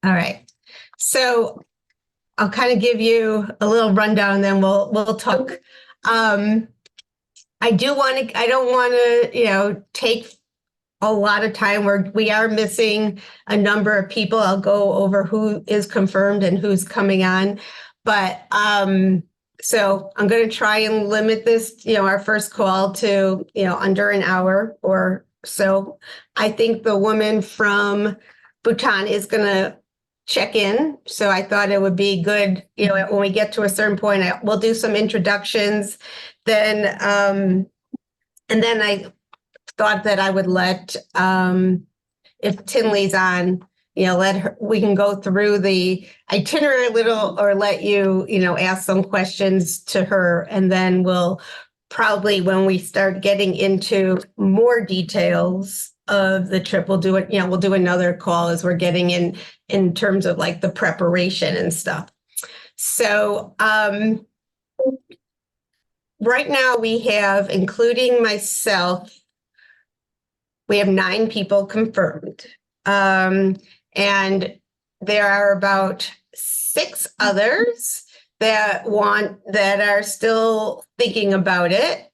All right. So I'll kind of give you a little rundown, and then we'll talk. Um, I don't want to, take a lot of time. We are missing a number of people. I'll go over who is confirmed and who's coming on. But so I'm going to try and limit this, our first call to, under an hour or so. I think the woman from Bhutan is going to check in. So I thought it would be good, when we get to a certain point, we'll do some introductions. Then, and then I thought that I would let, if Tinley's on, let her, we can go through the itinerary a little, or let you, ask some questions to her. And then we'll probably, when we start getting into more details of the trip, we'll do it, we'll do another call as we're getting in terms of like the preparation and stuff. So, right now we have, including myself, we have 9 people confirmed. And there are about 6 others that are still thinking about it.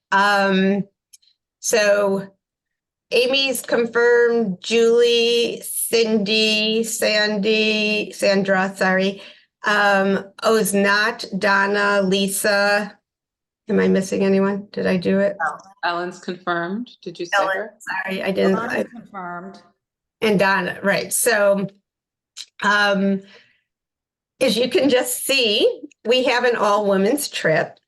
So Amy's confirmed, Julie, Cindy, Sandra, sorry. O's not, Donna, Lisa. Am I missing anyone? Did I do it? Ellen's confirmed. Did you say Ellen, her? sorry, I didn't. Ellen's confirmed. And Donna, right. So, as you can just see, we have an all-women's trip,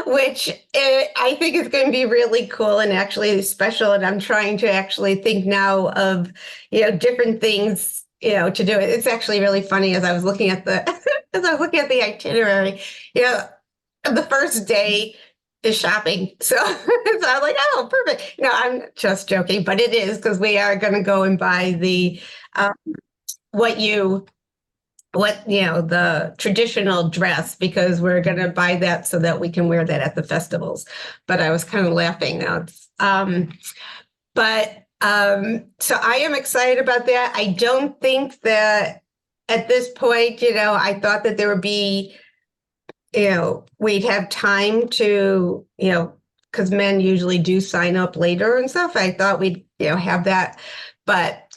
which I think is going to be really cool and actually special. And I'm trying to actually think now of, different things, to do it. It's actually really funny as I was looking at the itinerary. The first day is shopping. So, so I'm like, oh, perfect. No, I'm just joking, but it is, because we are going to go and buy the the traditional dress, because we're going to buy that so that we can wear that at the festivals. But I was kind of laughing now. So I am excited about that. I don't think that at this point, I thought that there would be, we'd have time to, because men usually do sign up later and stuff. I thought we'd, have that. But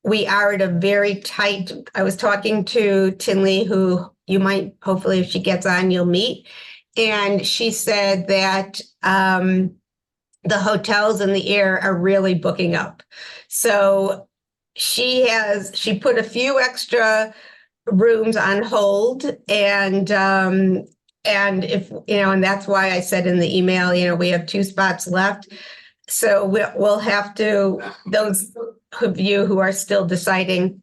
we are at a very tight, I was talking to Tinley, who you might, hopefully, if she gets on, you'll meet. And she said that the hotels in the air are really booking up. So she put a few extra rooms on hold, and if and that's why I said in the email, we have 2 spots left. So we'll have to, those of you who are still deciding,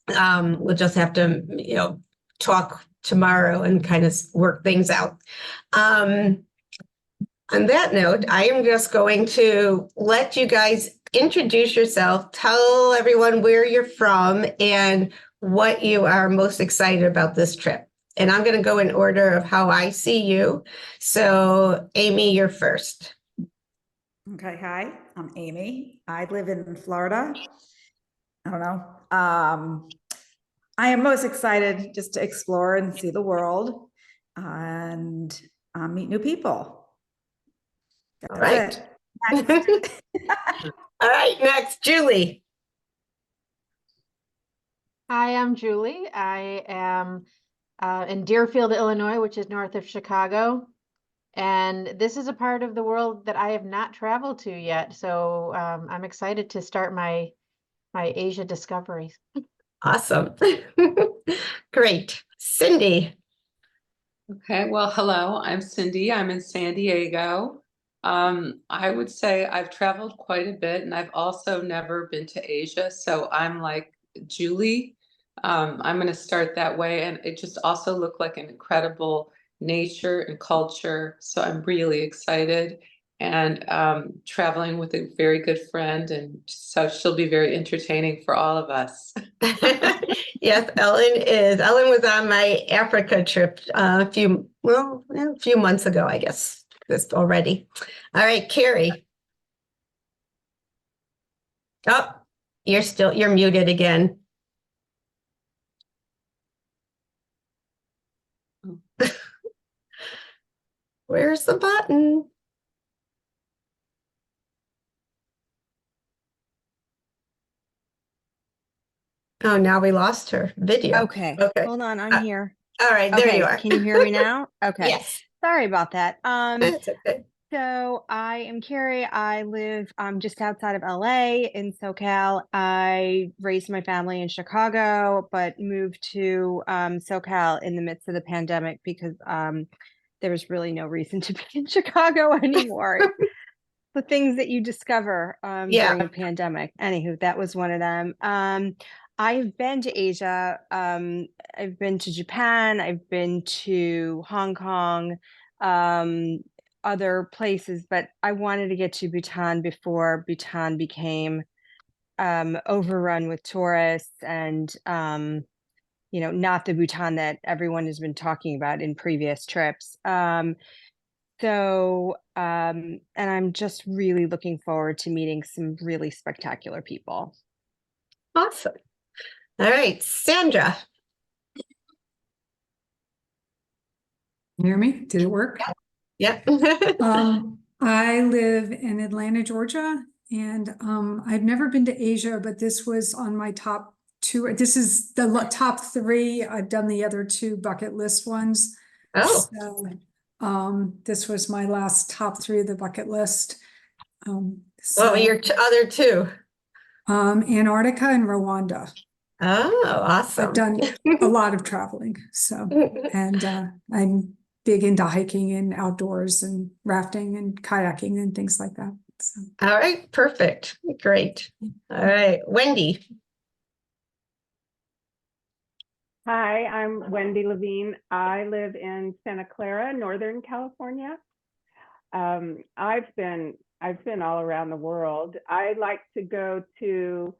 we'll just have to talk tomorrow and kind of work things out. On that note, I am just going to let you guys introduce yourself, tell everyone where you're from and what you are most excited about this trip. And I'm going to go in order of how I see you. So, Amy, you're first. Okay, hi, I'm Amy. I live in Florida. I don't know. I am most excited just to explore and see the world and meet new people. All right. All right, next, Julie. Hi, I'm Julie. I am in Deerfield, Illinois, which is north of Chicago. And this is a part of the world that I have not traveled to yet. So I'm excited to start my Asia discoveries. Awesome. Great. Cindy. Okay, well, hello, I'm Cindy. I'm in San Diego. I would say I've traveled quite a bit, and I've also never been to Asia. So I'm like Julie. I'm going to start that way. And it just also looked like an incredible nature and culture. So I'm really excited, and traveling with a very good friend. And so she'll be very entertaining for all of us. Yes, Ellen was on my Africa trip a few months ago, I guess, this already. All right, Carrie. Oh, you're muted again. Where's the button? Oh, now we lost her video. Okay. Okay. Hold on, I'm here. All right, there you Okay, are. can you hear me now? Okay. Yes, Sorry about that. that's okay. So I am Carrie. I live just outside of LA in SoCal. I raised my family in Chicago, but moved to SoCal in the midst of the pandemic because there was really no reason to be in Chicago anymore. The things that you discover Yeah. during a pandemic. Anywho, that was one of them. I've been to Asia. I've been to Japan. I've been to Hong Kong, other places, but I wanted to get to Bhutan before Bhutan became overrun with tourists and not the Bhutan that everyone has been talking about in previous trips. And I'm just really looking forward to meeting some really spectacular people. Awesome. All right, Sandra. Hear me? Did it work? Yep. I live in Atlanta, Georgia, and I've never been to Asia, but this was on my top two. This is the top three. I've done the other two bucket list ones. Oh, So, this was my last top three of the bucket list. what were your other two? Antarctica and Rwanda. Oh, awesome. I've done a lot of traveling, and I'm big into hiking and outdoors and rafting and kayaking and things like that. So. All right, perfect. Great. All right, Wendy. Hi, I'm Wendy Levine. I live in Santa Clara, Northern California. I've been all around the world. I like to go to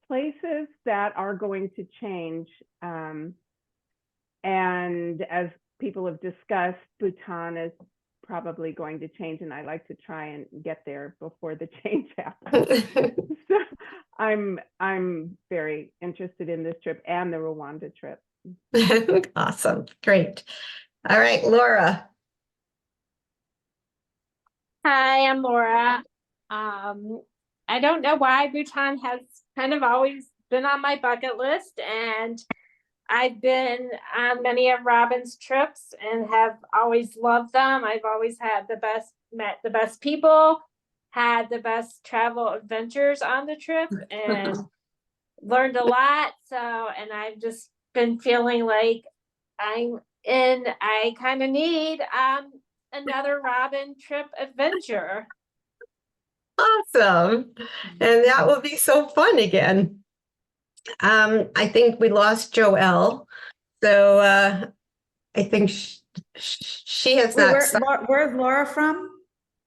places that are going to change. And as people have discussed, Bhutan is probably going to change, and I like to try and get there before the change happens. So I'm very interested in this trip and the Rwanda trip. Awesome. Great. All right, Laura. Hi, I'm Laura. I don't know why Bhutan has kind of always been on my bucket list, and I've been on many of Robin's trips and have always loved them. I've always met the best people, had the best travel adventures on the trip, and learned a lot. And I've just been feeling like I kind of need another Robin trip adventure. Awesome. And that will be so fun again. I think we lost Joelle. So I think she has not. Where's Laura from?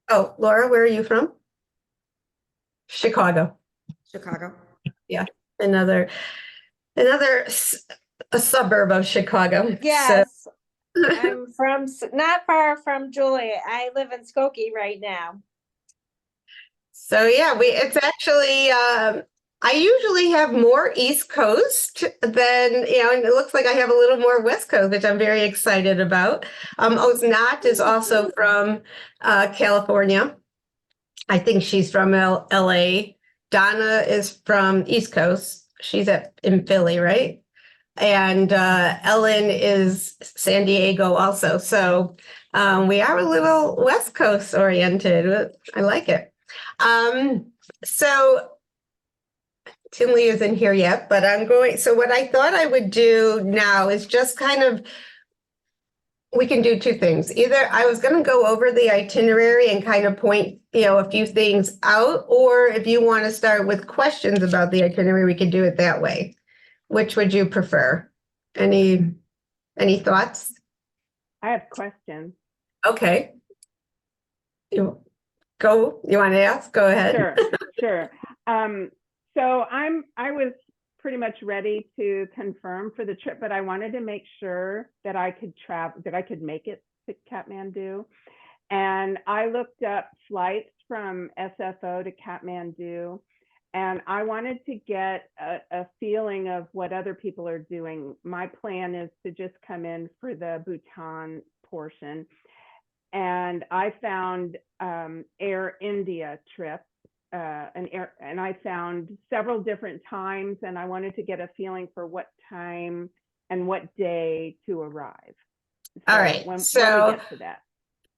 Oh, Laura, where are you from? Chicago. Chicago. Yeah. Another a suburb of Chicago. Yes. I'm from not far from Julie. I live in Skokie right now. So yeah, it's actually I usually have more East Coast than, and it looks like I have a little more West Coast, which I'm very excited about. Osnat is also from California. I think she's from LA. Donna is from East Coast. She's in Philly, right? And Ellen is San Diego also. So we are a little West Coast oriented. I like it. So Tinley isn't here yet, but so what I thought I would do now is just kind of, we can do two things. Either I was going to go over the itinerary and kind of point, a few things out, or if you want to start with questions about the itinerary, we could do it that way. Which would you prefer? Any thoughts? I have questions. Okay. You want to ask? Go ahead. Sure. So I was pretty much ready to confirm for the trip, but I wanted to make sure that I could make it to Kathmandu. And I looked up flights from SFO to Kathmandu, And I wanted to get a feeling of what other people are doing. My plan is to just come in for the Bhutan portion. And I found Air India trip, and I found several different times, and I wanted to get a feeling for what time and what day to arrive. All So right, when we so get to that.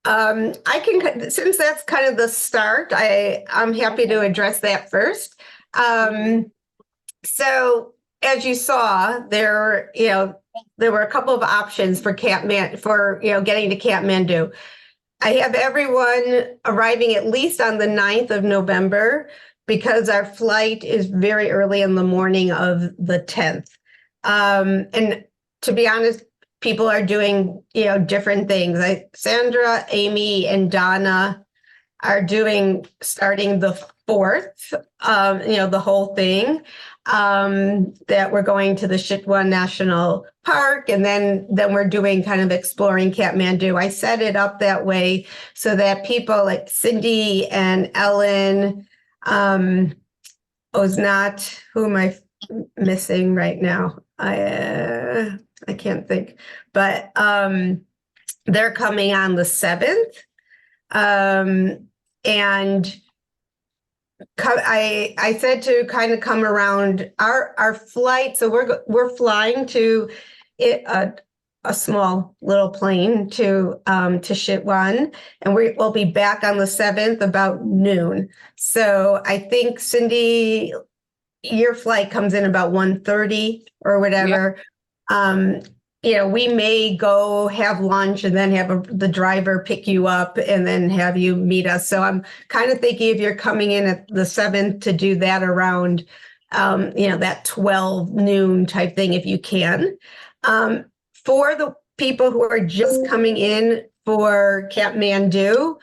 I can, since that's kind of the start, I'm happy to Okay. address that first. So as you saw, there were a couple of options for getting to Kathmandu. I have everyone arriving at least on the 9th of November because our flight is very early in the morning of the 10th. And to be honest, people are doing, different things. Sandra, Amy, and Donna are starting the 4th, the whole thing, that we're going to the Chitwan National Park, and then we're doing kind of exploring Kathmandu. I set it up that way so that people like Cindy and Ellen, Oznat, who am I missing right now? I can't think, but they're coming on the 7th. And I said to kind of come around our flight. So we're flying to a small little plane to Chitwan, and we'll be back on the 7th about noon. So I think Cindy, your flight comes in about 1:30 or whatever. We may go have lunch and then have the driver pick you up and then have you meet us. So I'm kind of thinking if you're coming in at the 7th to do that around, that 12 noon type thing, if you can. For the people who are just coming in for Kathmandu,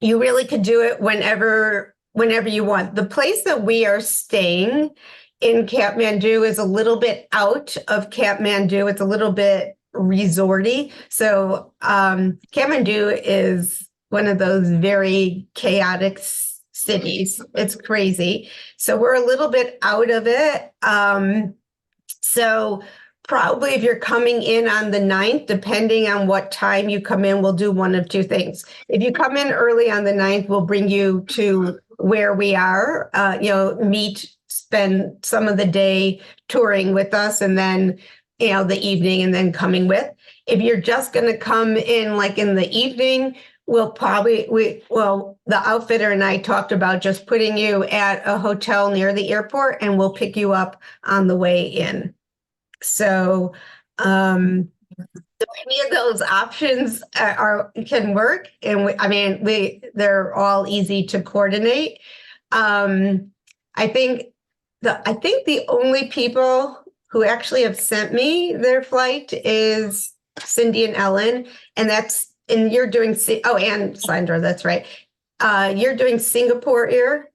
you really could do it whenever you want. The place that we are staying in Kathmandu is a little bit out of Kathmandu. It's a little bit resorty. So Kathmandu is one of those very chaotic cities. It's crazy. So we're a little bit out of it. So probably if you're coming in on the 9th, depending on what time you come in, we'll do one of two things. If you come in early on the 9th, we'll bring you to where we are, spend some of the day touring with us, and then, the evening, and then coming with. If you're just going to come in like in the evening, the outfitter and I talked about just putting you at a hotel near the airport, and we'll pick you up on the way in. So, any of those options can work, and they're all easy to coordinate. I think the only people who actually have sent me their flight is Cindy and Ellen, and you're doing and Sandra, that's right. You're doing Singapore Air.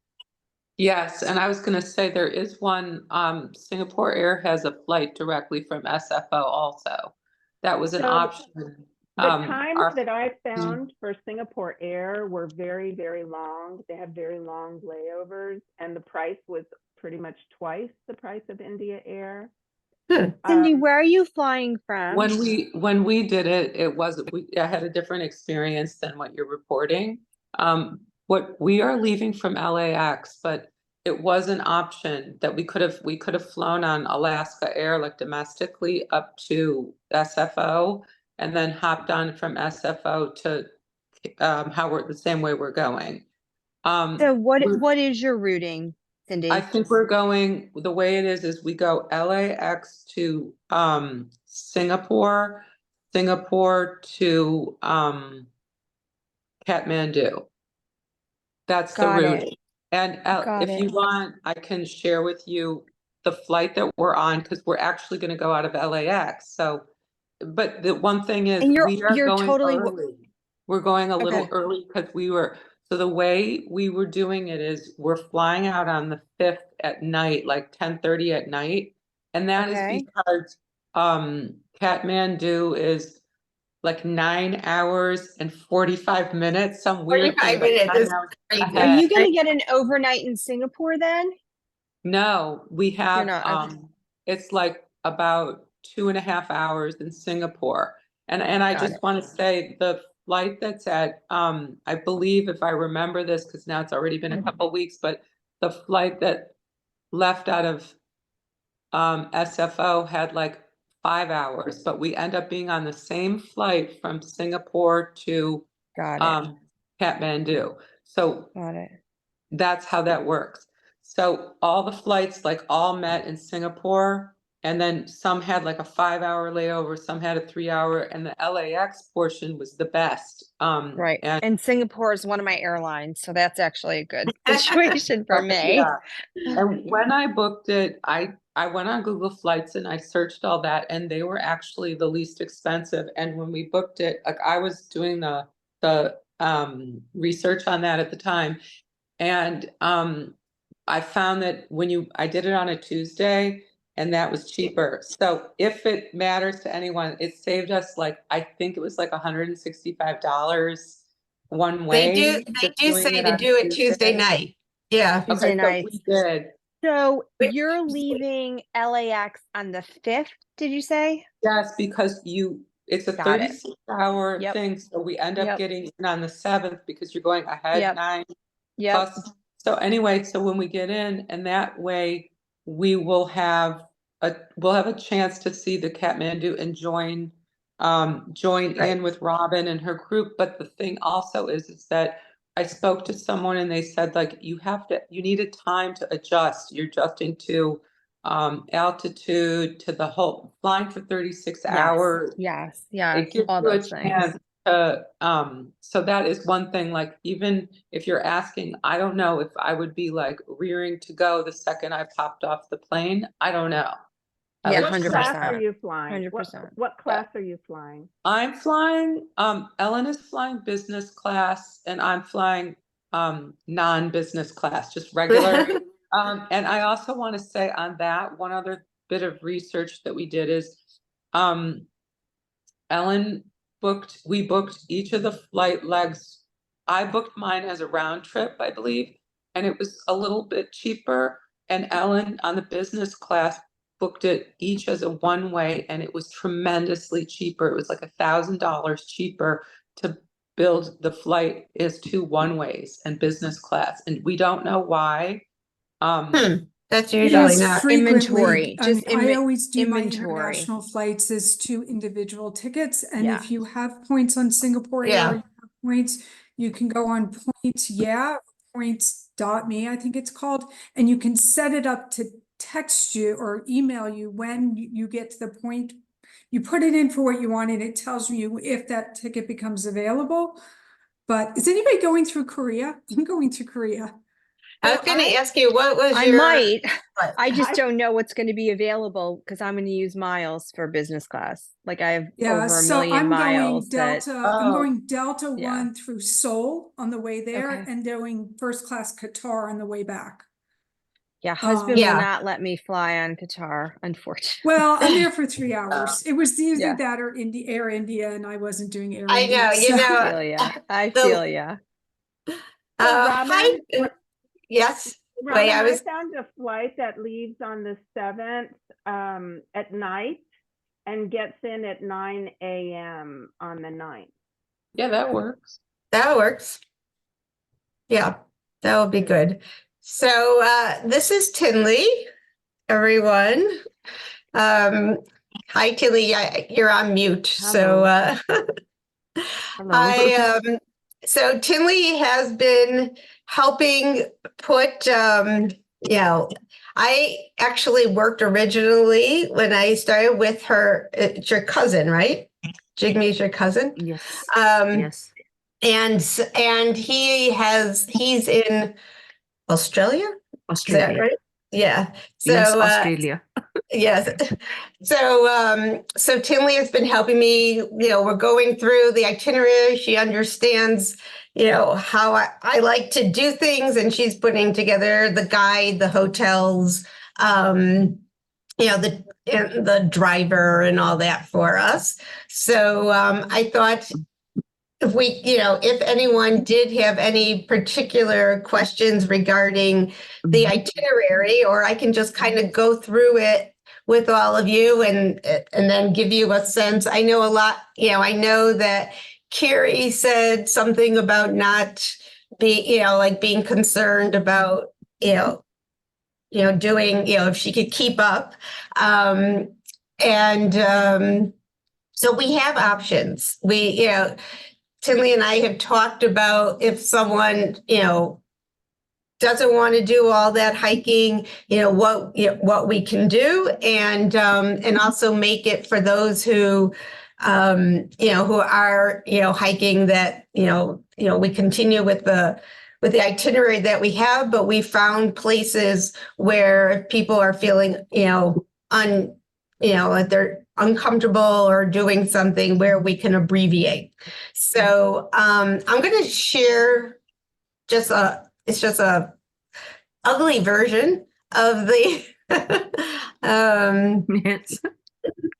Yes, and I was going to say there is one, Singapore Air has a flight directly from SFO also. That was an So option. The times that I found for Singapore Air were very, very long. They have very long layovers, and the price was pretty much twice the price of India Air. Cindy, where are you flying from? When we did it, I had a different experience than what you're reporting. What we are leaving from LAX, but it was an option that we could have flown on Alaska Air, like domestically up to SFO, and then hopped on from SFO to the same way we're going. So what is your routing, Cindy? I think we're going, the way it is we go LAX to Singapore to Kathmandu. That's the Got route. it. And Got if you it. want, I can share with you the flight that we're on, because we're actually going to go out of LAX. So, but the one thing is, And we are you're going totally early. We're going a little Okay. early because so the way we were doing it is we're flying out on the 5th at night, like 10:30 at night. And that is Okay. because Kathmandu is like 9 hours and 45 minutes, some weird 45 thing. minutes Like is 9 hours crazy. Are ahead. you gonna get an overnight in Singapore then? No, we have, not, okay. it's like about 2.5 hours in Singapore. And I Got just it. want to say the flight that's at, I believe if I remember this, because now it's already been a couple weeks, but the flight that left out of SFO had like 5 hours, but we end up being on the same flight from Singapore to Got it. Kathmandu. So Got it. that's how that works. So all the flights like all met in Singapore, and then some had like a 5 hour layover, some had a 3 hour, and the LAX portion was the best. Right. And And Singapore is one of my airlines, so that's actually a good situation for me. yeah. And when I booked it, I went on Google Flights and I searched all that, and they were actually the least expensive. And when we booked it, like I was doing the research on that at the time, and I found that I did it on a Tuesday, and that was cheaper. So if it matters to anyone, it saved us like, I think it was like $165 one way. They just do doing say it to on do it Tuesday night. Yeah. Tuesday Okay, so nights. we did. So Wait. you're leaving LAX on the 5th, did you say? Yes, because it's a Got it. 36-hour Yep. thing, so we end up Yep. getting in on the 7th because you're going ahead Yep. 9 Yep. plus. So anyway, so when we get in, and that way we will have a chance to see the Kathmandu and join Right. in with Robin and her group. But the thing also is that I spoke to someone and they said like you need a time to adjust. You're adjusting to altitude, to the whole flying for 36 hours. Yes. It Yes. gives All you a those things. chance to so that is one thing. Like even if you're asking, I don't know if I would be like rearing to go the second I popped off the plane. I don't know. Yeah, What 100%. class are you flying? 100%. What class are you flying? I'm flying, Ellen is flying business class, and I'm flying non-business class, just regular. And I also want to say on that, one other bit of research that we did is we booked each of the flight legs. I booked mine as a round trip, I believe, and it was a little bit cheaper. And Ellen on the business class booked it each as a one way, and it was tremendously cheaper. It was like $1,000 cheaper to build the flight as 2 one ways and business class. And we don't know why. That's It usually is not. frequently, Inventory, just I always do my inventory. international flights as 2 individual tickets. And Yeah. if you have points on Singapore Air, Yeah. you have points, you can go on points, points.me, I think it's called, and you can set it up to text you or email you when you get to the point. You put it in for what you want and it tells you if that ticket becomes available. But is anybody going through Korea? I'm going to Korea. I was going to ask you, what was I your? might. What? I just don't know what's going to be available because I'm going to use miles for business class. Like I have Yeah, over a so million I'm miles. going Delta, I'm Oh. going Delta Yeah. 1 through Seoul on the way there Okay. and doing first class Qatar on the way back. Yeah, husband Yeah. will not let me fly on Qatar, unfortunately. Well, I'm there for 3 hours. It was either Yeah. that or Air India, and I wasn't doing Air I India. know, you so- know. I feel ya. I the- feel ya. Hi. Robin, Yes. Robin, Wait, I was. found a flight that leaves on the 7th at night and gets in at 9 a.m. on the 9th. Yeah, that works. That works. Yeah, that would be good. So this is Tinley, everyone. Hi, Tinley. You're on mute. So Hello. so Tinley has been helping put I actually worked originally when I started with her. It's your cousin, right? Jigme's your cousin. Yes. Yes. Yes. And he's in Australia. Is that Australia. right? Yeah. So Yes, Australia. yes. So Tinley has been helping me, we're going through the itinerary. She understands, how I like to do things, and she's putting together the guide, the hotels, the the driver and all that for us. So I thought if we, if anyone did have any particular questions regarding the itinerary, or I can just kind of go through it with all of you and then give you a sense. I know a lot, I know that Carrie said something about not being concerned about, doing, if she could keep up. So we have options. Tinley and I have talked about if someone, doesn't want to do all that hiking, what we can do, and also make it for those who, who are, hiking that, we continue with the itinerary that we have, but we found places where people are feeling, like they're uncomfortable or doing something where we can abbreviate. So I'm going to share it's just a ugly version of the Yes.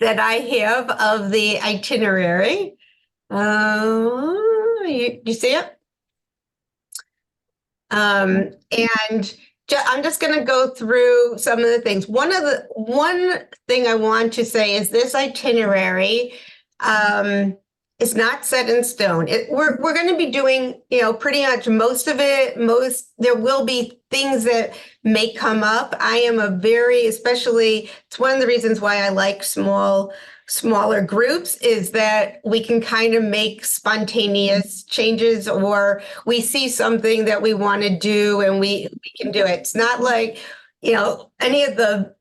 that I have of the itinerary. You see it? And I'm just going to go through some of the things. One thing I want to say is this itinerary is not set in stone. We're going to be doing, pretty much most of it. There will be things that may come up. I am especially, it's one of the reasons why I like smaller groups, is that we can kind of make spontaneous changes, or we see something that we want to do and we can do it. It's not like, any of the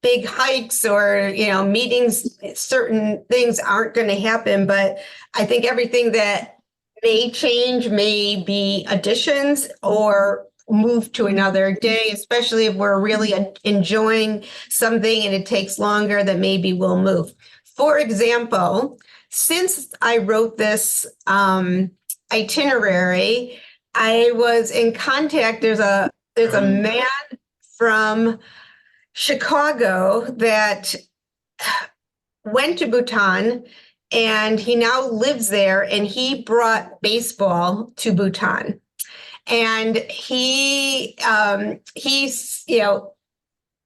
big hikes or, meetings, certain things aren't going to happen, but I think everything that may change may be additions or move to another day, especially if we're really enjoying something and it takes longer, then maybe we'll move. For example, since I wrote this itinerary, I was in contact. There's a man from Chicago that went to Bhutan, and he now lives there, and he brought baseball to Bhutan. And he's,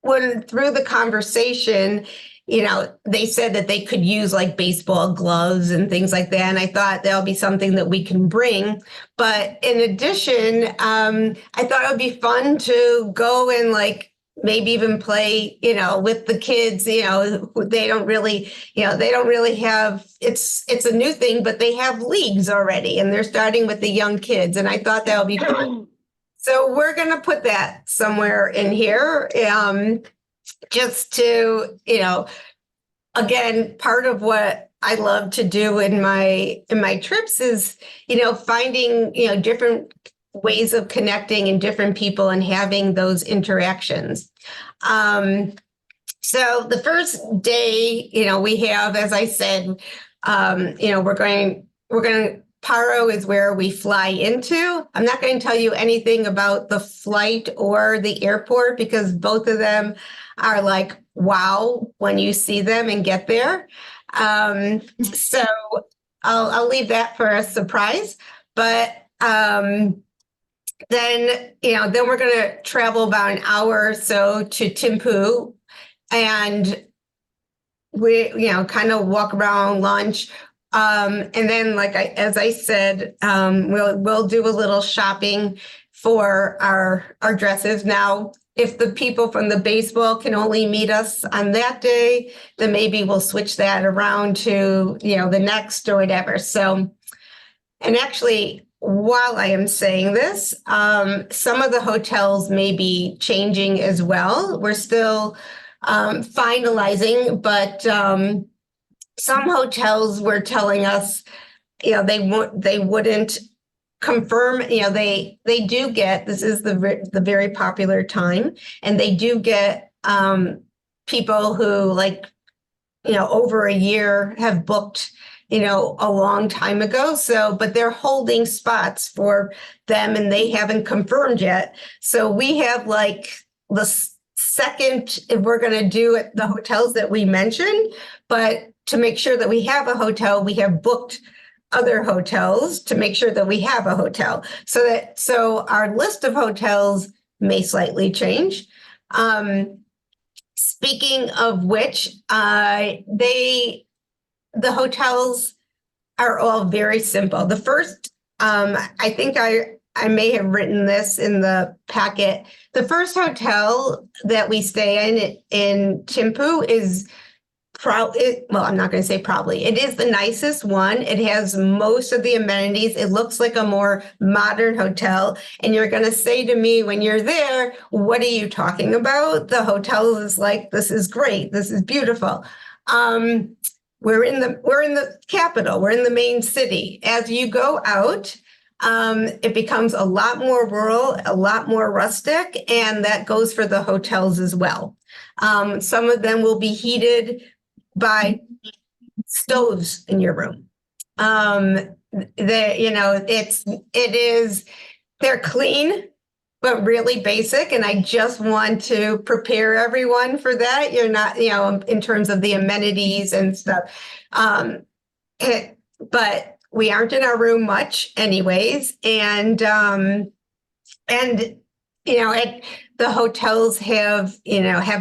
when through the conversation, they said that they could use like baseball gloves and things like that. And I thought that'll be something that we can bring. But in addition, I thought it would be fun to go and maybe even play, with the kids, they don't really have, it's a new thing, but they have leagues already, and they're starting with the young kids. And I thought that would be fun. So we're going to put that somewhere in here, just to, again, part of what I love to do in my trips is, finding, different ways of connecting and different people and having those interactions. So the first day, we have, as I said, we're going Paro is where we fly into. I'm not going to tell you anything about the flight or the airport, because both of them are like, wow, when you see them and get there. So I'll leave that for a surprise. But then we're going to travel about an hour or so to Thimphu, and we, kind of walk around, lunch. And then, as I said, we'll do a little shopping for our dresses. Now, if the people from the baseball can only meet us on that day, then maybe we'll switch that around to, the next or whatever. So, and actually, while I am saying this, some of the hotels may be changing as well. We're still finalizing, but some hotels were telling us, they wouldn't confirm, they do get, this is the very popular time, and they do get people who over a year have booked, a long time ago. So, but they're holding spots for them and they haven't confirmed yet. So we have second if we're going to do it, the hotels that we mentioned, but to make sure that we have a hotel, we have booked other hotels to make sure that we have a hotel. So our list of hotels may slightly change. Speaking of which, the hotels are all very simple. The first, I think I may have written this in the packet. The first hotel that we stay in Thimphu is well, I'm not going to say probably. It is the nicest one. It has most of the amenities. It looks like a more modern hotel. And you're going to say to me when you're there, what are you talking about? The hotel is like, this is great. This is beautiful. We're in the capital. We're in the main city. As you go out, it becomes a lot more rural, a lot more rustic, and that goes for the hotels as well. Some of them will be heated by stoves in your room. They're clean, but really basic. And I just want to prepare everyone for that. You're not, in terms of the amenities and stuff. But we aren't in our room much anyways. The hotels have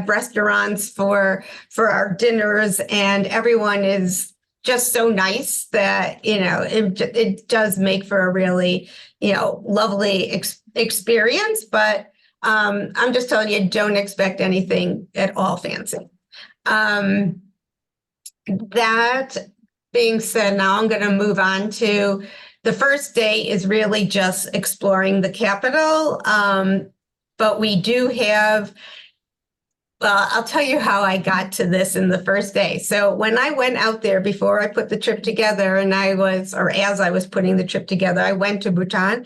restaurants for our dinners, and everyone is just so nice that, it does make for a really, lovely experience. But I'm just telling you, don't expect anything at all fancy. That being said, now I'm going to move on to the first day is really just exploring the capital. But we do have, well, I'll tell you how I got to this in the first day. So when I went out there before I put the trip together, as I was putting the trip together, I went to Bhutan,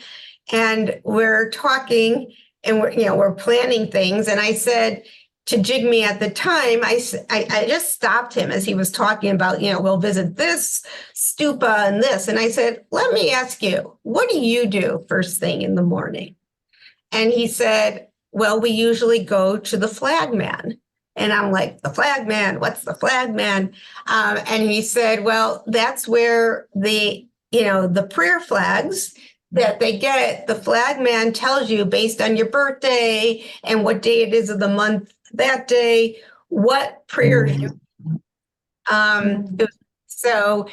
and we're talking and we're planning things. And I said to Jigme at the time, I just stopped him as he was talking about, we'll visit this stupa and this. And I said, let me ask you, what do you do first thing in the morning? And he said, well, we usually go to the flagman. And I'm like, the flagman? What's the flagman? And he said, well, that's where the prayer flags that they get, the flagman tells you based on your birthday and what day it is of the month that day, what prayer you. So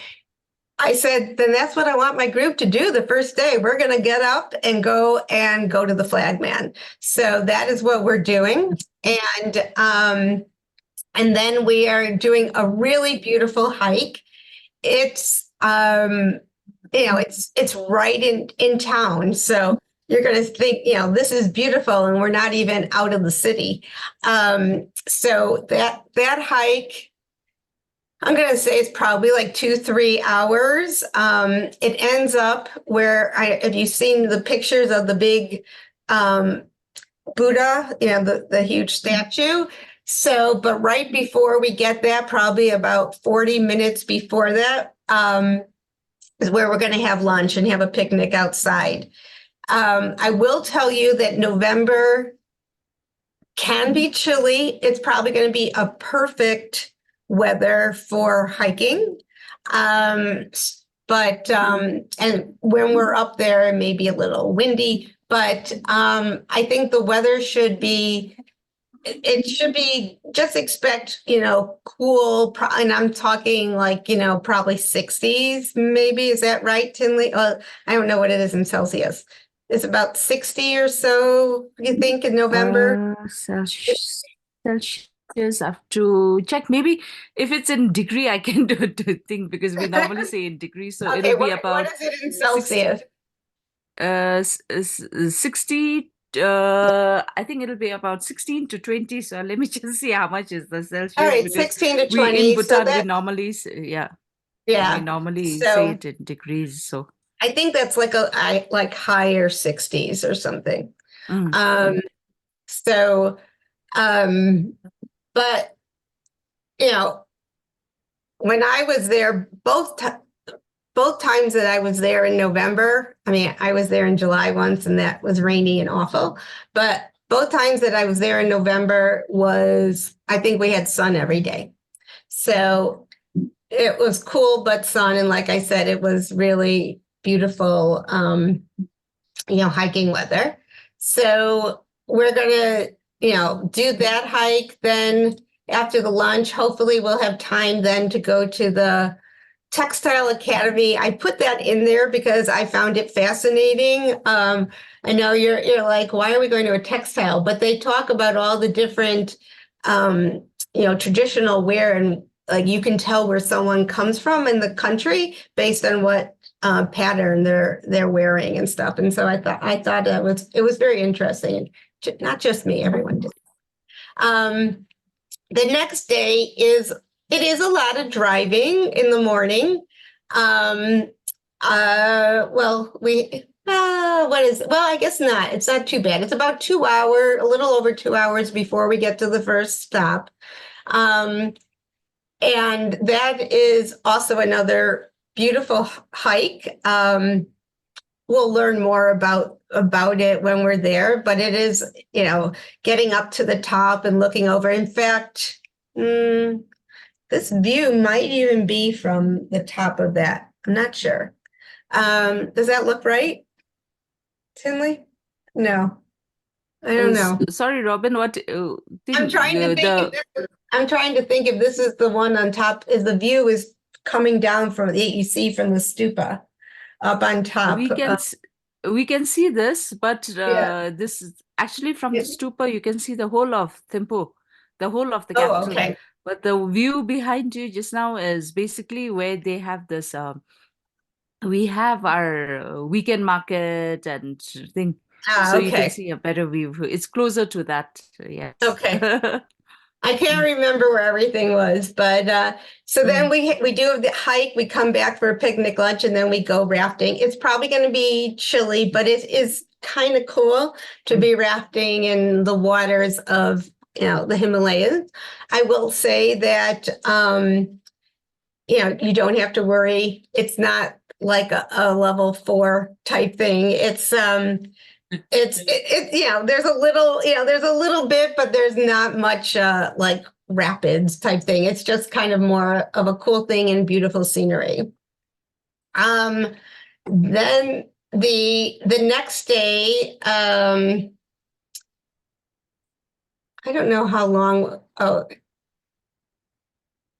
I said, then that's what I want my group to do the first day. We're going to get up and go to the flagman. So that is what we're doing. And then we are doing a really beautiful hike. It's, it's right in town. So you're going to think, this is beautiful, and we're not even out of the city. So that hike, I'm going to say it's probably like 2-3 hours. It ends up where have you seen the pictures of the big Buddha, the huge statue? So, but right before we get that, probably about 40 minutes before that, is where we're going to have lunch and have a picnic outside. I will tell you that November can be chilly. It's probably going to be a perfect weather for hiking. But and when we're up there, it may be a little windy, but I think the weather should be, it should be, just expect, cool, and I'm talking like, probably 60s, maybe. Is that right, Tinley? I don't know what it is in Celsius. It's about 60 or so, you think, in November? Celsius, I have to check. Maybe if it's in degree, I can do the thing, because we normally say in degrees. So Okay, it'll be about what is it in Celsius? 60. I think it'll be about 16 to 20. So let me just see how much is the Celsius. All right, because 16 to we 20. in Bhutan, so we normally we yeah. normally So say it in degrees. So I think that's like higher 60s or something. So, but when I was there, both times that I was there in November, I mean, I was there in July once, and that was rainy and awful. But both times that I was there in November I think we had sun every day. So it was cool, but sun. And like I said, it was really beautiful, hiking weather. So we're going to, do that hike. Then after the lunch, hopefully we'll have time then to go to the Textile Academy. I put that in there because I found it fascinating. I know you're like, why are we going to a textile? But they talk about all the different, traditional wear, and like you can tell where someone comes from in the country based on what pattern they're wearing and stuff. And so I thought it was very interesting, and not just me, everyone did. The next day it is a lot of driving in the morning. I guess not. It's not too bad. It's about 2 hours, a little over 2 hours before we get to the first stop. And that is also another beautiful hike. We'll learn more about it when we're there, but it is, getting up to the top and looking over. In fact, this view might even be from the top of that. I'm not sure. Does that look right, Tinley? No, I don't know. Sorry, Robin, what? I'm trying to think if this is the one on top. Is the view is coming down from that you see from the stupa up on top? We can see this, but Yeah. this is actually from the stupa. You can see the whole of Thimphu, the whole of the capital. Oh, okay. But the view behind you just now is basically where they have this. We have our weekend market and thing, so you can see a better view. It's closer to that. Yes. Okay. I can't remember where everything was, but so then we do the hike, we come back for a picnic lunch, and then we go rafting. It's probably going to be chilly, but it is kind of cool to be rafting in the waters of, the Himalayas. I will say that, you don't have to worry. It's not like a level 4 type thing. It's, there's a little bit, but there's not much like rapids type thing. It's just kind of more of a cool thing and beautiful scenery. Then the next day, I don't know how long. Oh,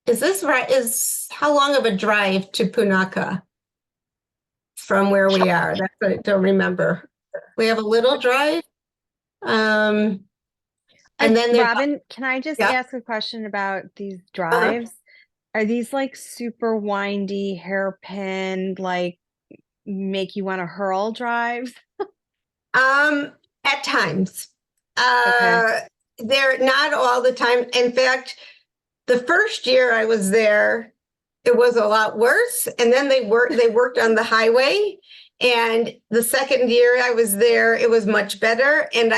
is this right? Is how long of a drive to Punakha from where we are? That's what I don't remember. We have a little drive. And then Robin, can I just ask a question about these drives? Are these like super windy, hairpin, like make you want to hurl drives? At times. Okay. They're not all the time. In fact, the first year I was there, it was a lot worse. And then they worked on the highway. And the second year I was there, it was much better. And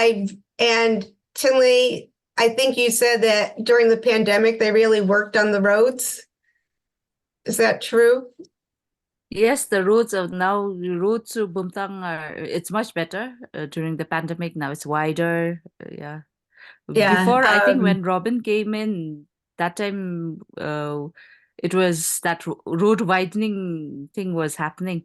Tinley, I think you said that during the pandemic, they really worked on the roads. Is that true? Yes, the roads to Bumtang it's much better during the pandemic. Now it's wider. Yeah. Before, I think when Robin came in, that time it was that road widening thing was happening.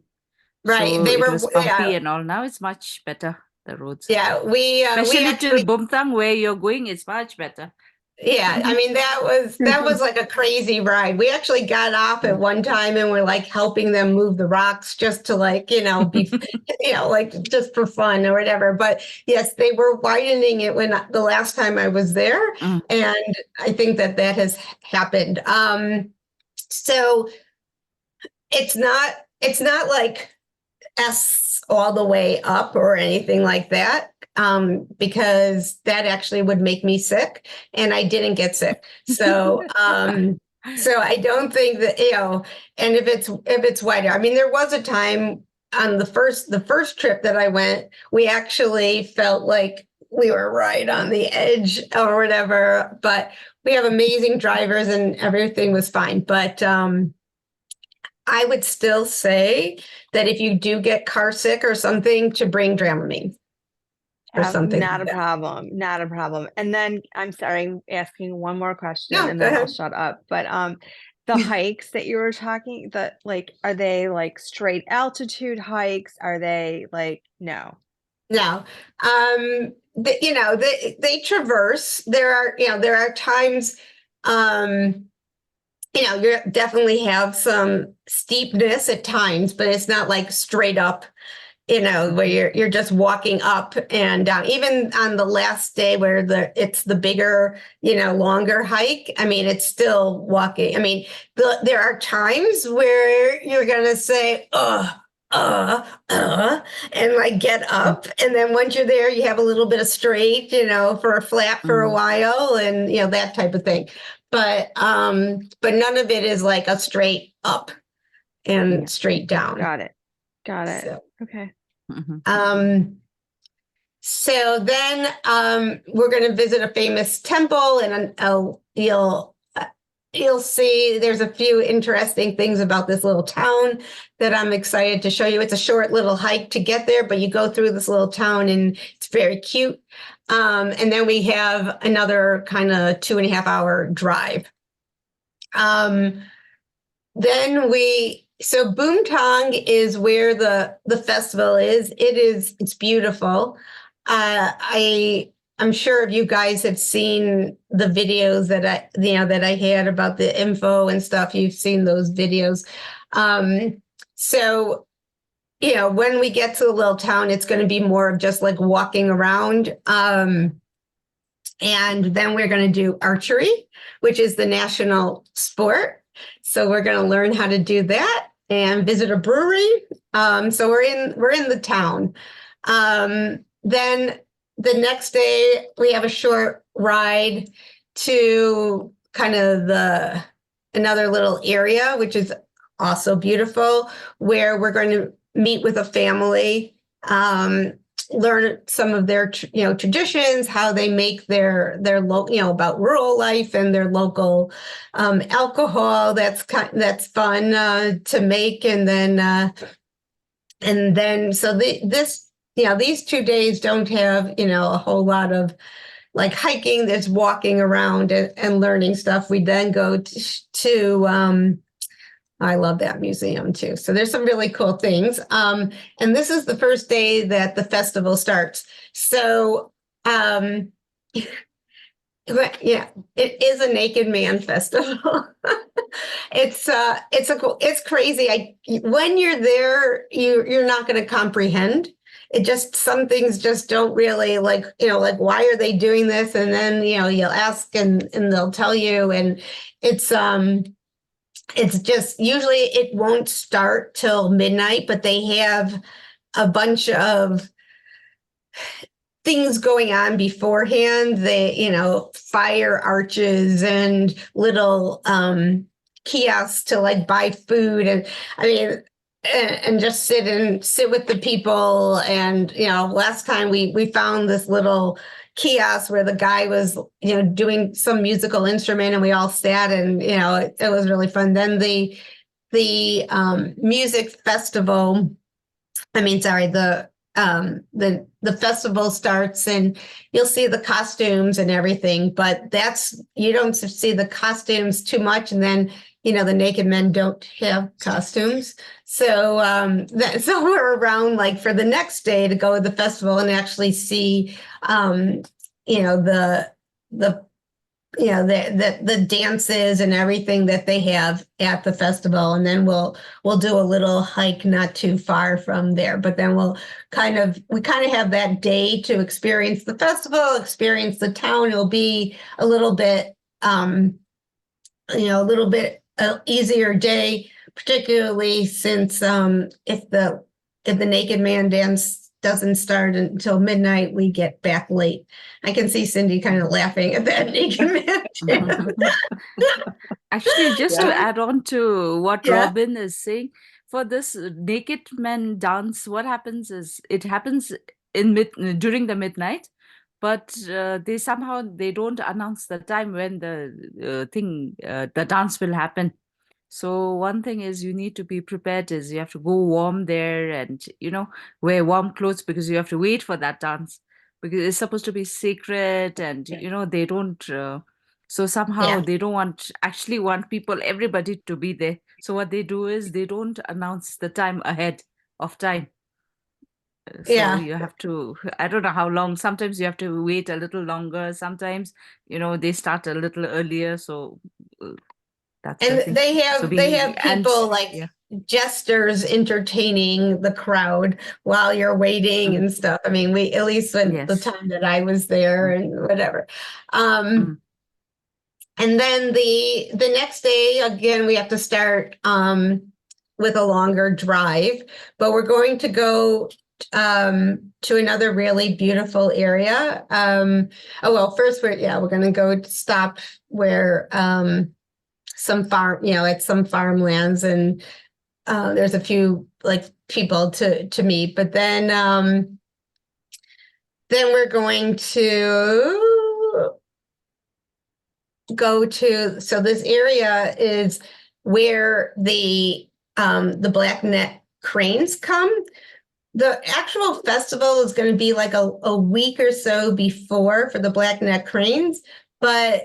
Right. So it was bumpy and all. Now it's much better, the roads. Yeah, especially till Bumtang, where you're going, it's much better. Yeah, I mean that was like a crazy ride. We actually got off at one time and we're like helping them move the rocks just to like, be like just for fun or whatever. But yes, they were widening it when the last time I was there, and I think that has happened. So it's not like S all the way up or anything like that. Because that actually would make me sick, and I didn't get sick. So, so I don't think that, and if it's wider, I mean, there was a time on the first trip that I went, we actually felt like we were right on the edge or whatever, but we have amazing drivers and everything was fine. But, I would still say that if you do get car sick or something, to bring Dramamine. or something. Not a like that. problem. Not a problem. And then I'm sorry, asking one more question No, and go then I'll ahead. shut up. But the hikes that you were talking, that like, are they like straight altitude hikes? Are they like, no? No, they traverse. There are times, you definitely have some steepness at times, but it's not like straight up, where you're just walking up and down. Even on the last day where it's the bigger, longer hike. I mean, it's still walking. I mean, there are times where you're gonna say, and like get up. And then once you're there, you have a little bit of straight, for a flat for a while, and that type of thing. But none of it is like a straight up and straight down. Got it. Got it. So. Okay. So then we're going to visit a famous temple, and you'll see there's a few interesting things about this little town that I'm excited to show you. It's a short little hike to get there, but you go through this little town and it's very cute. And then we have another kind of 2.5-hour drive. So Boomtong is where the festival is. It's beautiful. I'm sure if you guys have seen the videos that I had about the info and stuff, you've seen those videos. So when we get to the little town, it's going to be more of just like walking around. And then we're going to do archery, which is the national sport. So we're going to learn how to do that and visit a brewery. So we're in the town. Then the next day we have a short ride to kind of another little area, which is also beautiful, where we're going to meet with a family, learn some of their traditions, how they make their about rural life and their local alcohol. That's fun to make. And then so these 2 days don't have a whole lot of like hiking. There's walking around and learning stuff. We then go to I love that museum too. So there's some really cool things. And this is the first day that the festival starts. So, yeah, it is a naked man festival. It's crazy. When you're there, you're not going to comprehend. Some things just don't really like why are they doing this? And then, you'll ask and they'll tell you, and it's just usually it won't start till midnight, but they have a bunch of things going on beforehand. They, fire arches and little kiosks to like buy food. And I mean, and just sit with the people. And, last time we found this little kiosk where the guy was, doing some musical instrument, and we all sat, and, it was really fun. Then the music festival, the festival starts, and you'll see the costumes and everything, but you don't see the costumes too much. And then, the naked men don't have costumes. So, so we're around like for the next day to go to the festival and actually see, the dances and everything that they have at the festival. And then we'll do a little hike not too far from there, but then we kind of have that day to experience the festival, experience the town. It'll be a little bit, easier day, particularly since, if the naked man dance doesn't start until midnight, we get back late. I can see Cindy kind of laughing at that naked man. Actually, just to add on to what Robin is saying, for this naked men dance, what happens is it happens during the midnight, but they don't announce the time when the dance will happen. So one thing is you need to be prepared is you have to go warm there and, wear warm clothes because you have to wait for that dance. because it's supposed to be secret, and they don't. So somehow they don't actually want everybody to be there. So what they do is they don't announce the time ahead of time. So you have to, I don't know how long. Sometimes you have to wait a little longer. Sometimes, they start a little earlier. So that's the And thing. they have So people like jesters entertaining the crowd while you're waiting and stuff. I mean, we at least when the time that I was there and whatever. And then the next day, again, we have to start with a longer drive, but we're going to go to another really beautiful area. First we're going to go stop where some farm, at some farmlands, and there's a few like people to meet, but then we're going to go to, so this area is where the blackneck cranes come. The actual festival is going to be like a week or so before for the blackneck cranes, but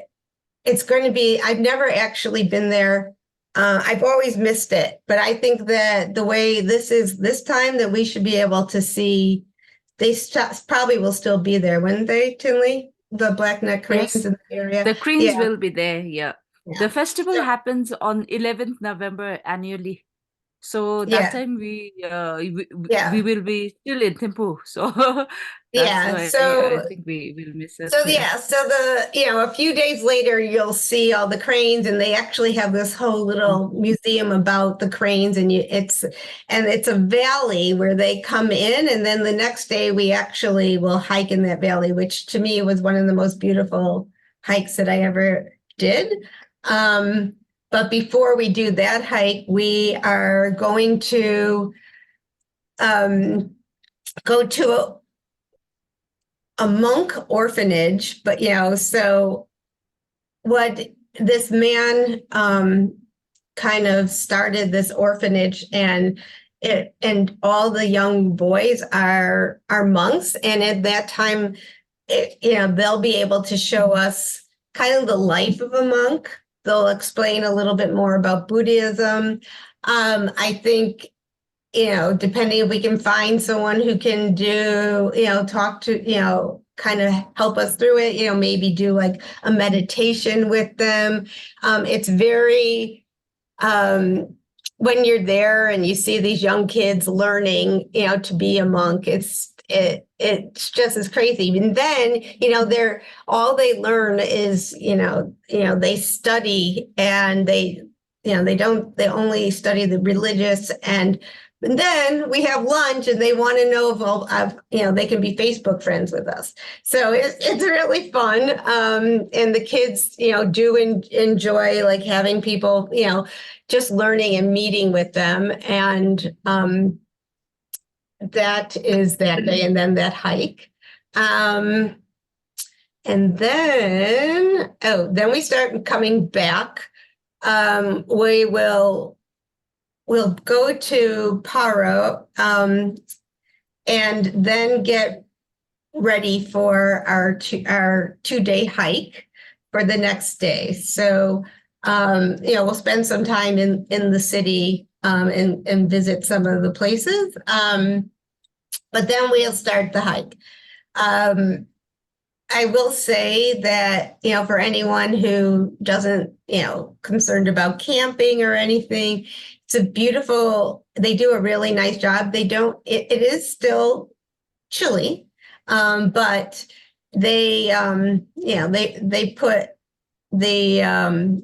it's going to be, I've never actually been there. I've always missed it, but I think that the way this is this time that we should be able to see, they probably will still be there, wouldn't they, Tinley? The blackneck cranes in the area. The cranes will be there, The festival happens on 11th November annually. So that time we will be still in Thimphu. So that's why I think we will miss it. So a few days later you'll see all the cranes, and they actually have this whole little museum about the cranes, and it's a valley where they come in, and then the next day we actually will hike in that valley, which to me was one of the most beautiful hikes that I ever did. But before we do that hike, we are going to go to a monk orphanage. But, so what this man kind of started this orphanage, and all the young boys are monks. And at that time, they'll be able to show us kind of the life of a monk. They'll explain a little bit more about Buddhism. I think, depending if we can find someone who can do, talk to, kind of help us through it, maybe do like a meditation with them. It's very, when you're there and you see these young kids learning, to be a monk, it's just as crazy. And then, all they learn is, they study, and they only study the religious, and then we have lunch, and they want to know if they can be Facebook friends with us. So it's really fun. And the kids, do enjoy like having people, just learning and meeting with them. And that is that day, and then that hike. And then we start coming back. We'll go to Paro, and then get ready for our 2-day hike for the next day. So, we'll spend some time in the city, and visit some of the places. But then we'll start the hike. I will say that, for anyone who doesn't, concerned about camping or anything, they do a really nice job. It is still chilly, but they put the,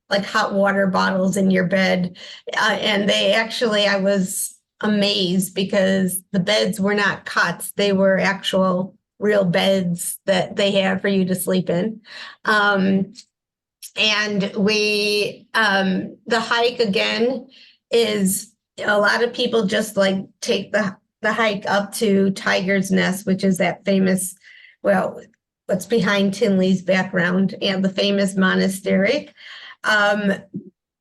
like hot water bottles in your bed. And I was amazed because the beds were not cots. They were actual real beds that they had for you to sleep in. And we, the hike again is, a lot of people just like take the hike up to Tiger's Nest, which is that famous, what's behind Tinley's background, and the famous monastery.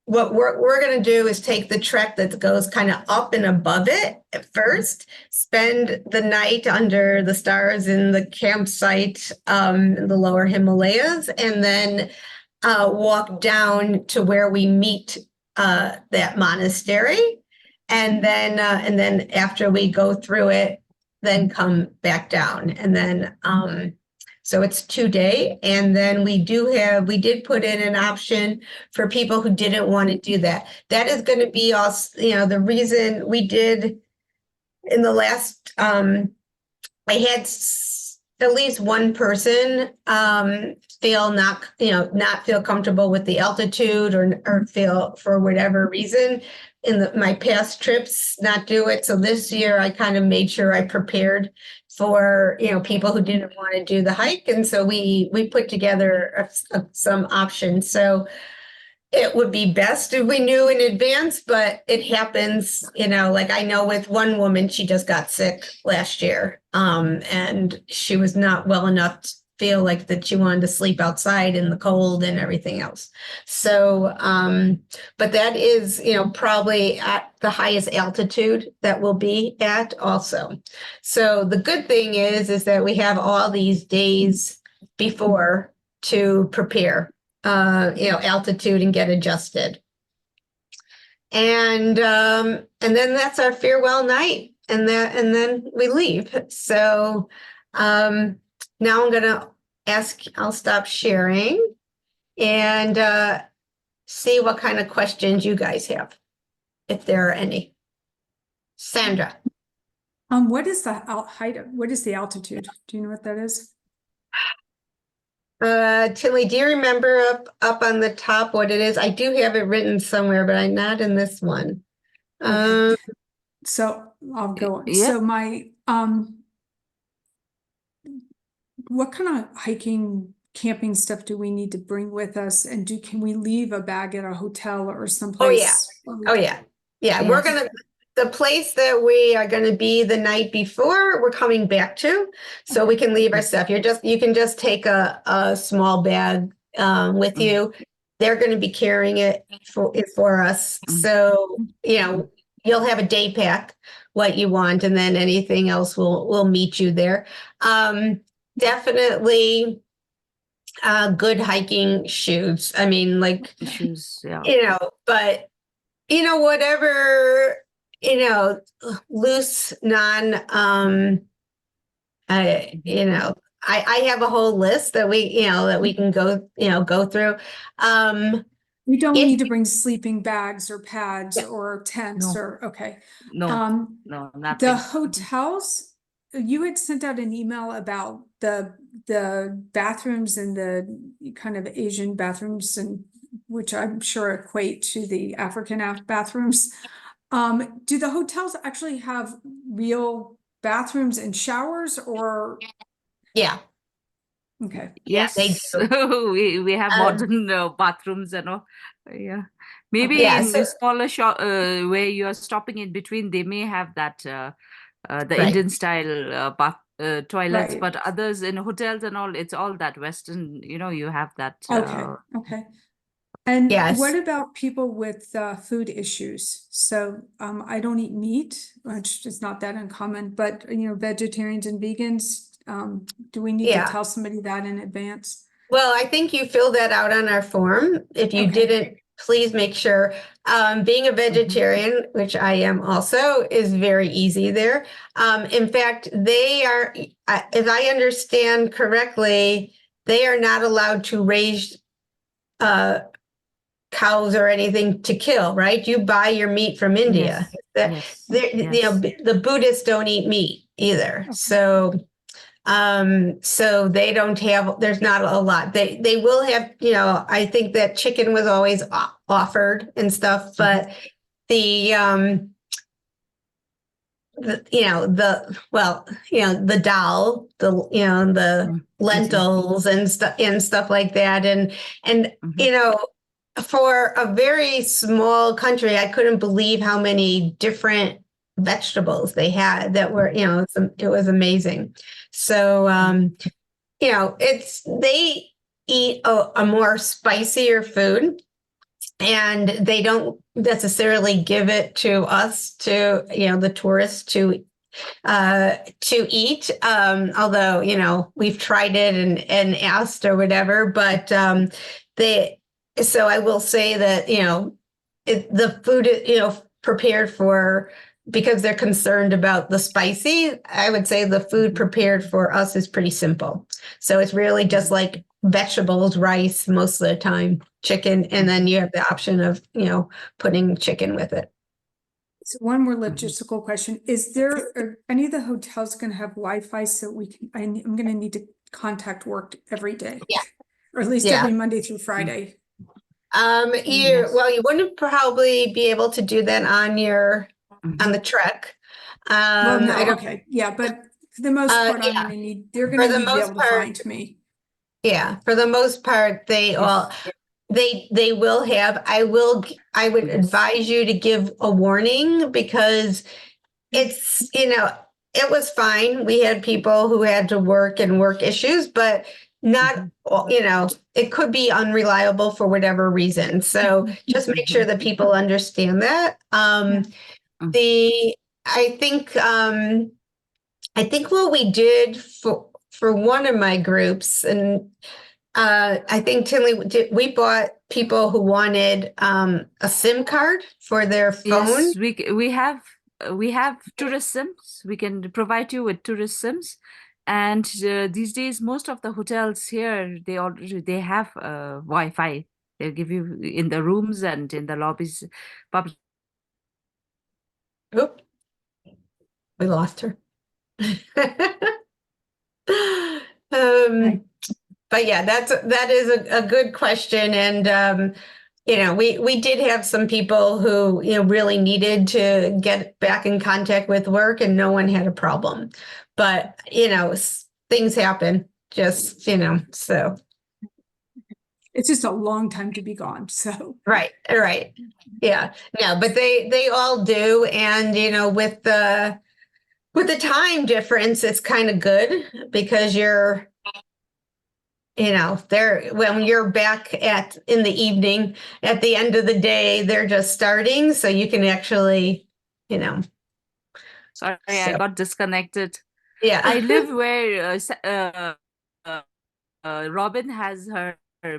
what we're going to do is take the trek that goes kind of up and above it at first, spend the night under the stars in the campsite in the lower Himalayas, and then walk down to where we meet that monastery. And then after we go through it, then come back down. And then so it's 2 day. And then we did put in an option for people who didn't want to do that. That is going to be also, the reason we did in the last, I had at least one person not feel comfortable with the altitude or feel for whatever reason in my past trips not do it. So this year I kind of made sure I prepared for people who didn't want to do the hike, and so we put together some options. So it would be best if we knew in advance, but it happens, like I know with one woman, she just got sick last year, and she was not well enough to feel like that she wanted to sleep outside in the cold and everything else. So, but that is, probably at the highest altitude that we'll be at also. So the good thing is that we have all these days before to prepare, altitude and get adjusted. And then that's our farewell night, and then we leave. So now I'm gonna I'll stop sharing and see what kind of questions you guys have, if there are any. Sandra. What is the what is the altitude? Do you know what that is? Tilly, do you remember up on the top what it is? I do have it written somewhere, but I'm not in this one. Okay. So I'll go on. Yeah. So my what kind of hiking, camping stuff do we need to bring with us? And can we leave a bag at a hotel or someplace? Oh yeah. We're gonna, the place that we are gonna be the night before we're coming back to, so we can leave our stuff. You can just take a small bag with you. They're gonna be carrying it for us. So, you'll have a day pack, what you want, and then anything else will meet you there. Definitely good hiking shoes. I mean, like Shoes, yeah. but whatever, loose, I have a whole list that we can go through. We don't need to bring sleeping bags or pads or tents okay. No, nothing. The hotels, you had sent out an email about the bathrooms and the kind of Asian bathrooms, and which I'm sure equate to the African bathrooms. Do the hotels actually have real bathrooms and showers, or? Yeah. Okay. Yes, they do. we have modern bathrooms and all. Yeah, maybe in the smaller shop where you are stopping in between, they may have that the Indian style bath toilets, but others in hotels and all, it's all that Western. You have that. Okay. And what about people with food issues? So I don't eat meat, which is not that uncommon, but vegetarians and vegans. Do we need to tell somebody that in advance? Well, I think you fill that out on our form. If you didn't, please make sure. Being a vegetarian, which I am also, is very easy there. In fact, they are, if I understand correctly, they are not allowed to raise cows or anything to kill, right? You buy your meat from India. The Buddhists don't eat meat either. So they don't have, there's not a lot. They will have, I think that chicken was always offered and stuff, but the dal, the lentils and stuff like that. And for a very small country, I couldn't believe how many different vegetables they had that were, it was amazing. So, they eat a more spicier food. and they don't necessarily give it to us, to, the tourists to eat. Although, we've tried it and asked or whatever, but so I will say that, the food, prepared for, because they're concerned about the spicy, I would say the food prepared for us is pretty simple. So it's really just like vegetables, rice most of the time, chicken, and then you have the option of, putting chicken with it. So one more logistical question. Is there, are any of the hotels going to have Wi-Fi so we can, I'm going to need to contact work every day? Yeah. Or at least Yeah. every Monday through Friday. You wouldn't probably be able to do that on the trek. Well, no, I don't, okay. Yeah, but for the most part, I'm going to need, they're going For to the need to be most able to part- find me. yeah, for the most part, they will have, I would advise you to give a warning, because it's, it was fine. We had people who had to work and work issues, but not, it could be unreliable for whatever reason. So just make sure that people understand that. I think what we did for one of my groups, and I think Tinley, we bought people who wanted a SIM card for their phone. Yes, we have tourist sims. We can provide you with tourist sims, and these days most of the hotels here they have Wi-Fi. They give you in the rooms and in the lobbies. Public. Oop, we lost her. But yeah, that is a good question, and we did have some people who really needed to get back in contact with work, and no one had a problem. But things happen, just so. It's just a long time to be gone. So Right. Yeah. No, but they all do, and with the time difference, it's kind of good, because you're they're, when you're back in the evening, at the end of the day, they're just starting, so you can actually Sorry, I So- got disconnected. yeah. I live where Robin has her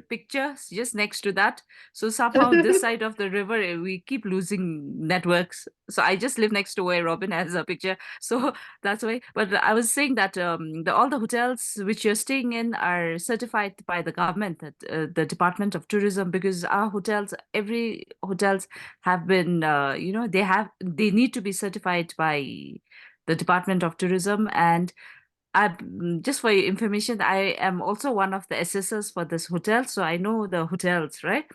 picture just next to that. So somehow this side of the river, we keep losing networks. So I just live next to where Robin has a picture. So that's why. But I was saying that all the hotels which you're staying in are certified by the government, that the Department of Tourism, because our hotels, every hotels have been, they need to be certified by the Department of Tourism. And just for your information, I am also one of the assessors for this hotel, so I know the hotels, right?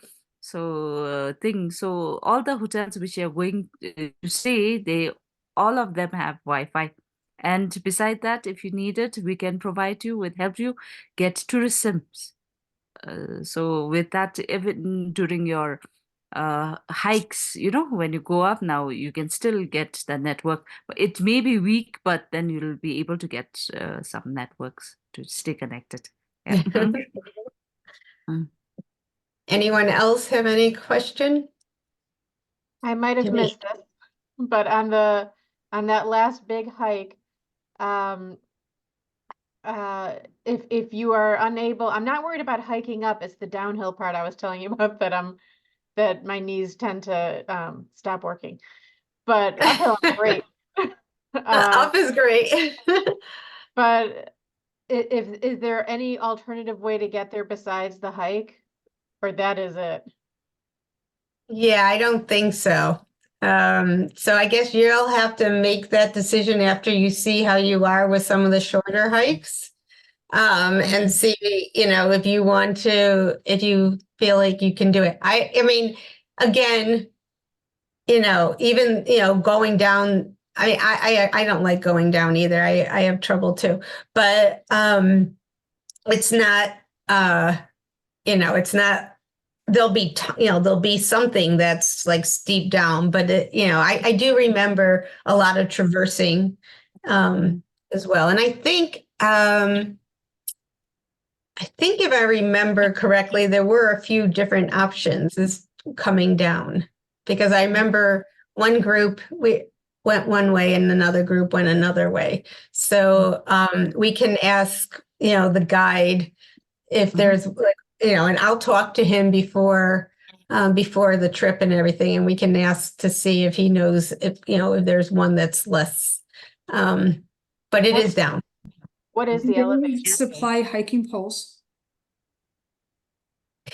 So so all the hotels which you're going to stay, all of them have Wi-Fi. And beside that, if you need it, we can provide you with, help you get tourist sims. So with that, even during your hikes, when you go up now, you can still get the network. It may be weak, but then you'll be able to get some networks to stay connected. Yeah. Anyone else have any question? I might have To me. missed this, but on that last big hike, if you are unable, I'm not worried about hiking up, it's the downhill part I was telling you about that my knees tend to stop working. But uphill I'm great. Up is great. But is there any alternative way to get there besides the hike? Or that is it? Yeah, I don't think so. So I guess you'll have to make that decision after you see how you are with some of the shorter hikes. And see, if you want to, if you feel like you can do it. I mean, again, even, going down, I don't like going down either. I have trouble too, but, it's not, it's not, there'll be something that's like steep down, but I do remember a lot of traversing, as well. And I think if I remember correctly, there were a few different options. Is coming down. Because I remember one group, we went one way and another group went another way. So we can ask, the guide if there's like, and I'll talk to him before the trip and everything, and we can ask to see if he knows if there's one that's less. But it is down. What is the They elevation? supply hiking poles.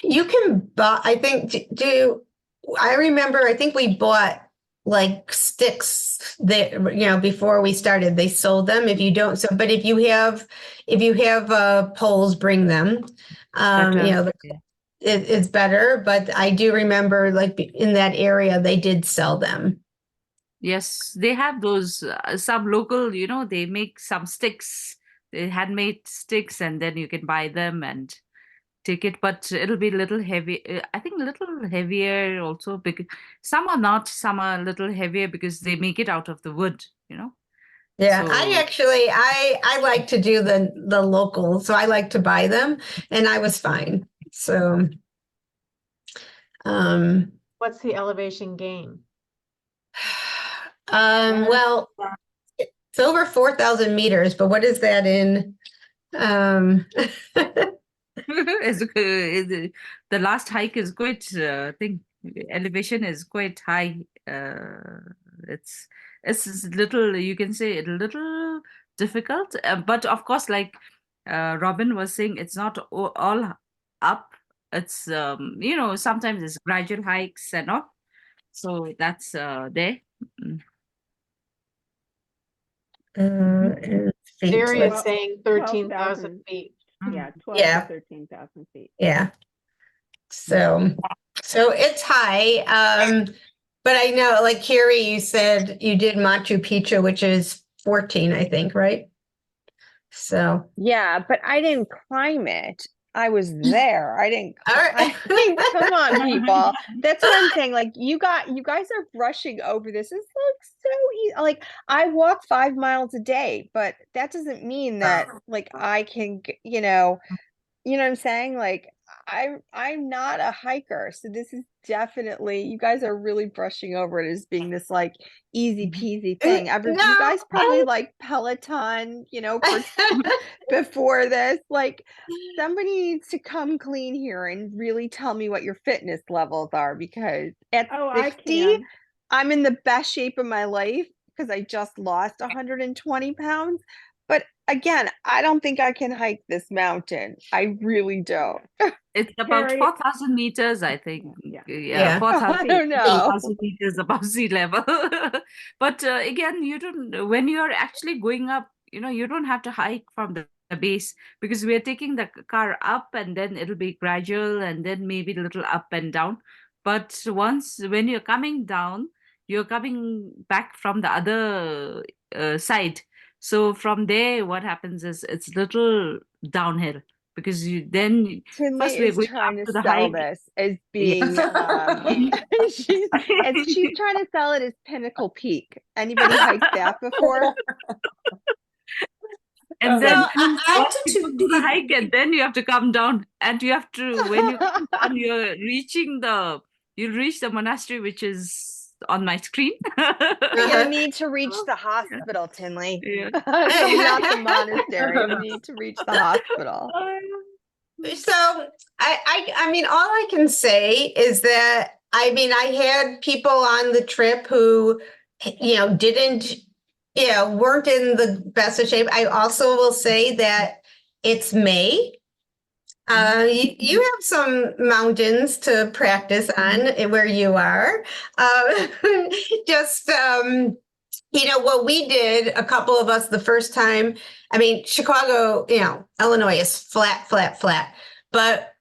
You can buy, I think, I remember, I think we bought like sticks that, before we started, they sold them. If you don't, but if you have poles, bring them. Better. It's better, but I do remember like in that area, they did sell them. Yes, they have those some local, they make some sticks, handmade sticks, and then you can buy them and take it, but it'll be a little heavy. I think a little heavier also, because some are not, some are a little heavier because they make it out of the wood, Yeah, So I like to do the local, so I like to buy them, and I was fine. So, What's the elevation gain? well, it's over 4,000 meters, but what is that in? the last hike is quite, I think elevation is quite high. It's little, you can say a little difficult, but of course, like Robin was saying, it's not all up. It's sometimes it's gradual hikes and all. So that's there. Jerry is Well, saying 13,000 feet. Yeah, 12 Yeah. to 13,000 feet. Yeah. So it's high. But I know, like Carrie, you said you did Machu Picchu, which is 14, I think, right? So. Yeah, but I didn't climb it. I was there. I didn't. All right. I mean, come on, people. That's what I'm saying. Like you guys are rushing over this. It's like so easy. Like I walk 5 miles a day, but that doesn't mean that like I can, what I'm saying? Like I'm not a hiker, so this is definitely, you guys are really brushing over it as being this like easy peasy thing. You guys probably like Peloton, before this. Like somebody needs to come clean here and really tell me what your fitness levels are, because at 60, I'm in the best shape of my life because I just lost 120 pounds. But again, I don't think I can hike this mountain. I really don't. It's about Carrie- 4,000 meters, I think. Yeah. 4,000 I don't know. meters above sea level. But again, when you're actually going up, you don't have to hike from the base, because we're taking the car up and then it'll be gradual and then maybe a little up and down. But when you're coming down, you're coming back from the other side. So from there, what happens is it's little downhill, because Tinley first we're is going trying up to to the sell hike. this as being she's trying to sell it as Pinnacle Peak. Anybody hiked that before? And then I once did you go to the hike, and then you have to come down, and you have to, when you come down, you'll reach the monastery, which is on my screen. You need to reach the hospital, Tinley. Yeah. Not the monastery. You need to reach the hospital. So I mean, all I can say is that, I mean, I had people on the trip who, didn't, weren't in the best of shape. I also will say that it's May. You have some mountains to practice on where you are. Just, what we did, a couple of us the first time, I mean, Chicago, Illinois is flat, flat, flat. But,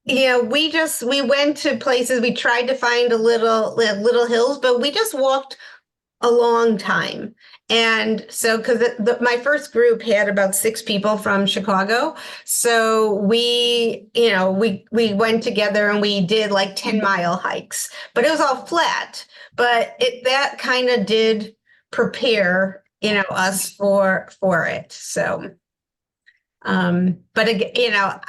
we went to places, we tried to find little hills, but we just walked a long time. And so, because my first group had about 6 people from Chicago, so we went together and we did like 10-mile hikes, but it was all flat. But that kind of did prepare us for it. So, but again,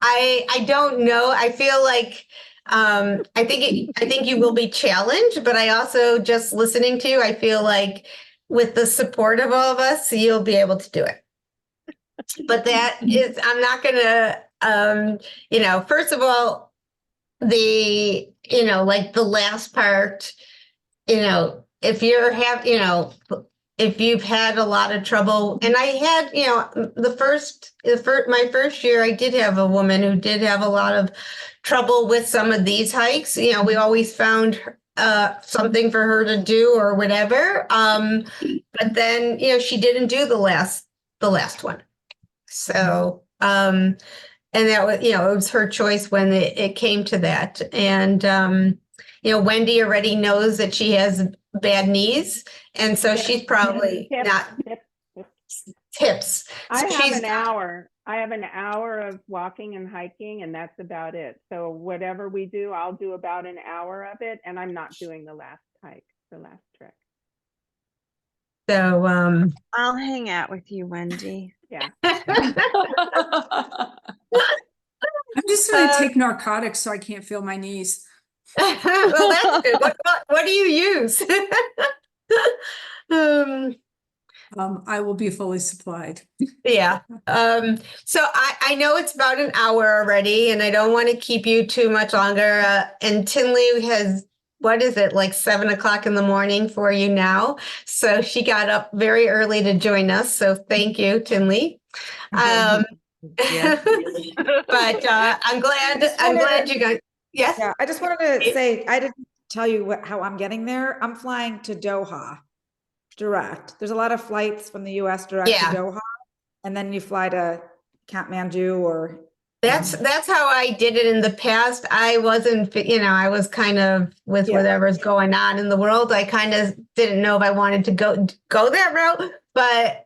I don't know. I feel like I think you will be challenged, but I also just listening to you, I feel like with the support of all of us, you'll be able to do it. But that is, I'm not gonna, first of all, like the last part, if if you've had a lot of trouble, and I had, my first year, I did have a woman who did have a lot of trouble with some of these hikes. We always found something for her to do or whatever. But then, she didn't do the last one. So, and that was, it was her choice when it came to that. And, Wendy already knows that she has bad knees. And so she's probably not tips. I So have she's an hour. I have an hour of walking and hiking, and that's about it. So whatever we do, I'll do about an hour of it, and I'm not doing the last hike, the last trek. So, I'll hang out with you, Wendy. Yeah. I'm just going to take narcotics so I can't feel my knees. well, that's good. What do you use? I will be fully supplied. Yeah. So I know it's about an hour already, and I don't want to keep you too much longer. And Tinley has, what is it, like 7:00 in the morning for you now? So she got up very early to join us. So thank you, Tinley. Yeah. But I'm glad you got, yes. Yeah, I just wanted to say, I didn't tell you how I'm getting there. I'm flying to Doha direct. There's a lot of flights from the US direct to Doha, and then you fly to Kathmandu or. That's how I did it in the past. I wasn't, I was kind of with whatever's going on in the world. I kind of didn't know if I wanted to go that route, but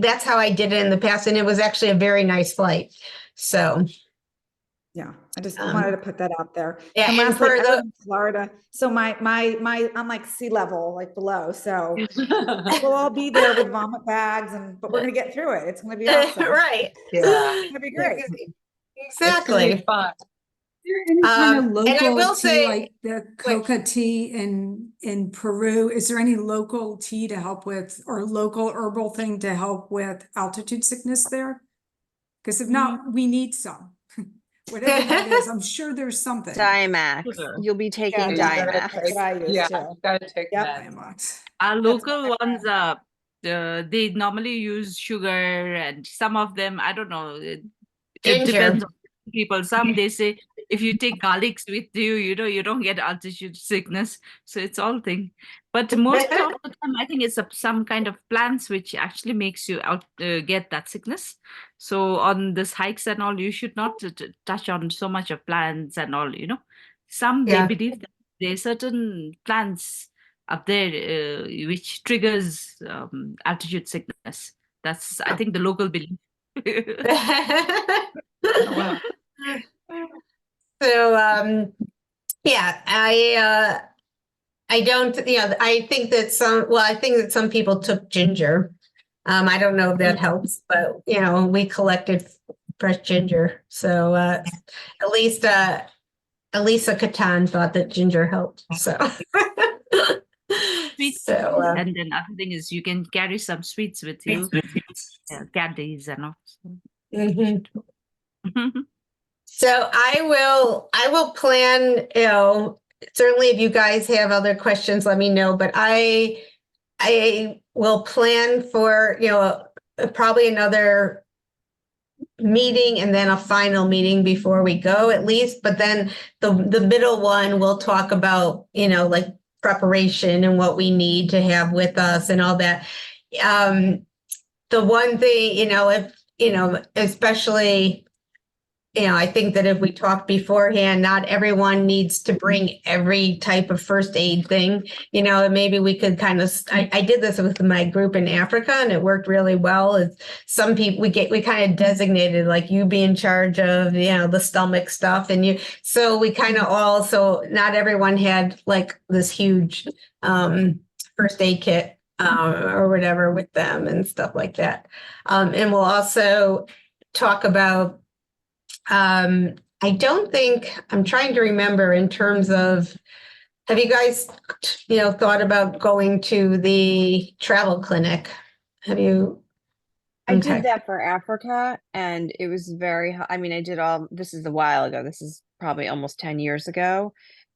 that's how I did it in the past. And it was actually a very nice flight. So. Yeah, I just wanted to put that out there. Yeah, and lastly, I live in Florida, so my I'm like sea level, like below. So we'll all be there with vomit bags, but we're gonna get through it. It's gonna be awesome. Right. Yeah. It's gonna be great. Exactly. It's fun. Is there any kind of and I local will tea, say, like the coca tea in Peru? Is there any local tea to help with, or local herbal thing to help with altitude sickness there? Because if not, we need some. Whatever that is, I'm sure there's something. Diamax. You'll be taking Diamax. That's what I use Yeah, too. gotta take that. Diamax. Our local ones, they normally use sugar, and some of them, I don't know, it Ginger. depends on people. Some they say if you take garlics with you, you don't get altitude sickness. So it's all thing. But most of the time, I think it's some kind of plants which actually makes you get that sickness. So on this hikes and all, you should not touch on so much of plants and all. Some they believe that there are certain plants up there which triggers altitude sickness. That's I think the local belief. So, yeah, I don't, I think that some people took ginger. I don't know if that helps, but we collected fresh ginger. So, Elisa Catan thought that ginger helped. So, Sweets, so and then other thing is you can carry some sweets with you, candies and all. mhm. So I will plan, certainly if you guys have other questions, let me know, but I will plan for, probably another meeting and then a final meeting before we go at least, but then the middle one we'll talk about, like preparation and what we need to have with us and all that. The one thing, if, especially, I think that if we talk beforehand, not everyone needs to bring every type of first aid thing, and maybe we could kind of, I did this with my group in Africa and it worked really well. Is some people, we kind of designated, like, you be in charge of, the stomach stuff, and so we kind of all, so not everyone had like this huge first aid kit or whatever with them and stuff like that. And we'll also talk about I don't think, I'm trying to remember in terms of, have you guys, thought about going to the travel clinic? Have you? I Okay. did that for Africa, and it was I mean, I did this is a while ago. This is probably almost 10 years ago.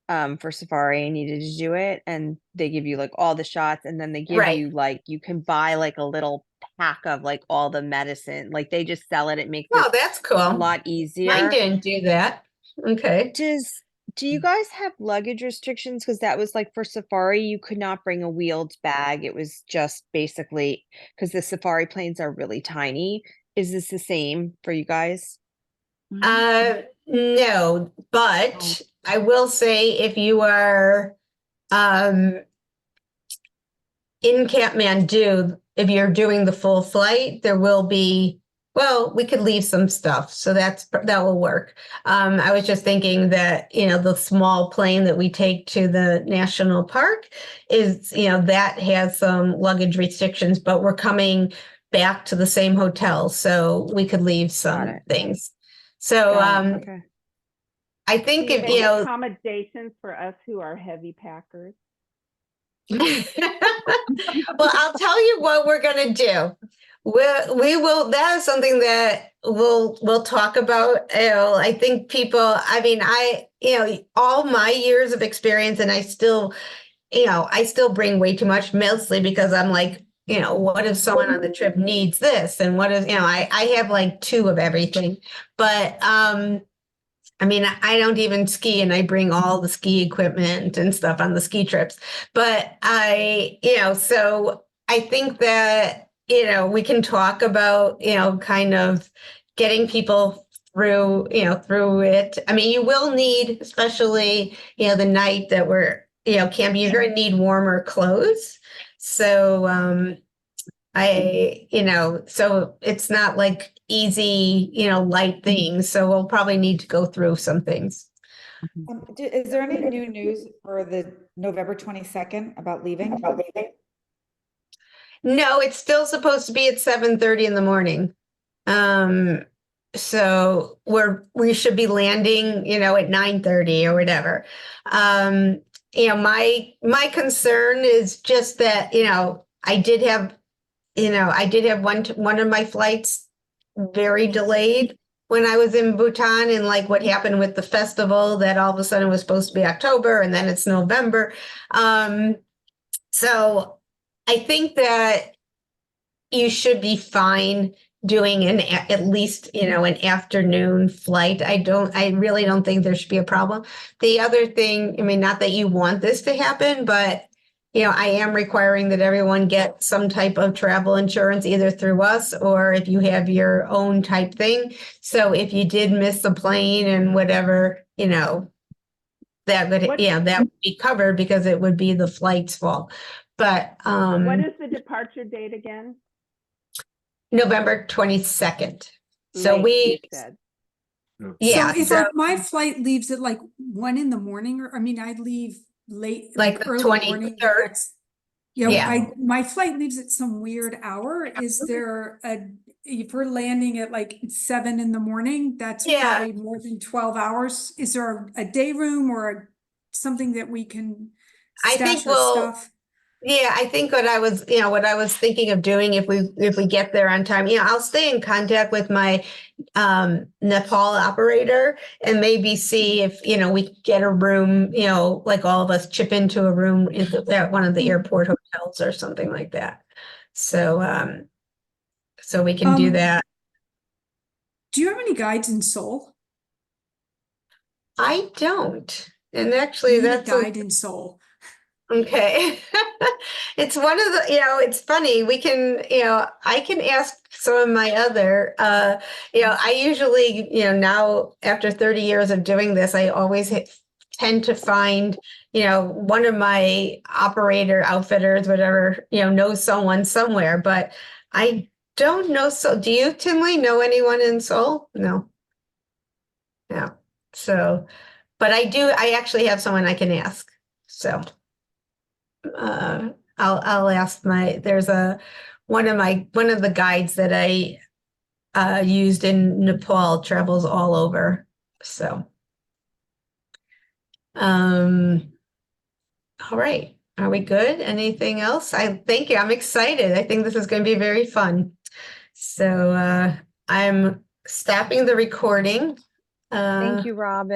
For safari, I needed to do it, and they give you like all the shots, and then they give Right. you like, you can buy like a little pack of like all the medicine. Like they just sell it. It makes Oh, it that's a cool. lot Mine easier. didn't do that. Okay. Do you guys have luggage restrictions? Because that was like for safari, you could not bring a wheeled bag. It was just basically because the safari planes are really tiny. Is this the same for you guys? No, but I will say if you are in Kathmandu, if you're doing the full flight, there will be, well, we could leave some stuff. So that will work. I was just thinking that, the small plane that we take to the national park is, that has some luggage restrictions, but we're coming back to the same hotel. So we could leave some things. So, Okay. I think Do you if, make accommodations for us who are heavy packers? well, I'll tell you what we're going to do. We will, that is something that we'll talk about. I think people, I mean, all my years of experience, and I still bring way too much, mostly because I'm like, what if someone on the trip needs this? And what is, I have like 2 of everything, but, I mean, I don't even ski, and I bring all the ski equipment and stuff on the ski trips. But so I think that, we can talk about, kind of getting people through it. I mean, you will need, especially, the night that we're, camping, you're going to need warmer clothes. So, so it's not like easy, light things. So we'll probably need to go through some things. Is there any new news for the November 22nd about leaving? No, it's still supposed to be at 7:30 in the morning. So we should be landing, at 9:30 or whatever. My concern is just that, I did have one of my flights very delayed when I was in Bhutan, and like what happened with the festival, that all of a sudden was supposed to be October and then it's November. So I think that you should be fine doing at least, an afternoon flight. I really don't think there should be a problem. The other thing, I mean, not that you want this to happen, but I am requiring that everyone get some type of travel insurance, either through us or if you have your own type thing. So if you did miss the plane and whatever, that would be covered because it would be the flight's fault. But what is the departure date again? November 22nd. So we said. Yeah. So if my flight leaves at like 1 a.m, or I mean, I'd leave late, like early 23rd. morning. My flight leaves at some weird hour. Is there if we're landing at like 7 a.m, that's probably more than 12 hours. Is there a day room or something that we can stash our stuff? Yeah, I think what I was thinking of doing if we get there on time, I'll stay in contact with my Nepal operator and maybe see if, we get a room, like all of us chip into a room at one of the airport hotels or something like that. So, so we can do that. Do you have any guides in Seoul? I don't. And actually that's a guide in Seoul. Okay. It's one of the, it's funny. We can, I can ask some of my other, I usually, now after 30 years of doing this, I always tend to find, one of my outfitters, whatever, knows someone somewhere, but I don't know. So do you, Tinley, know anyone in Seoul? No. No. So, but I actually have someone I can ask. So. I'll ask there's one of the guides that I used in Nepal travels all over. So, all right. Are we good? Anything else? Thank you. I'm excited. I think this is going to be very fun. So I'm stopping the recording. Thank you, Robin.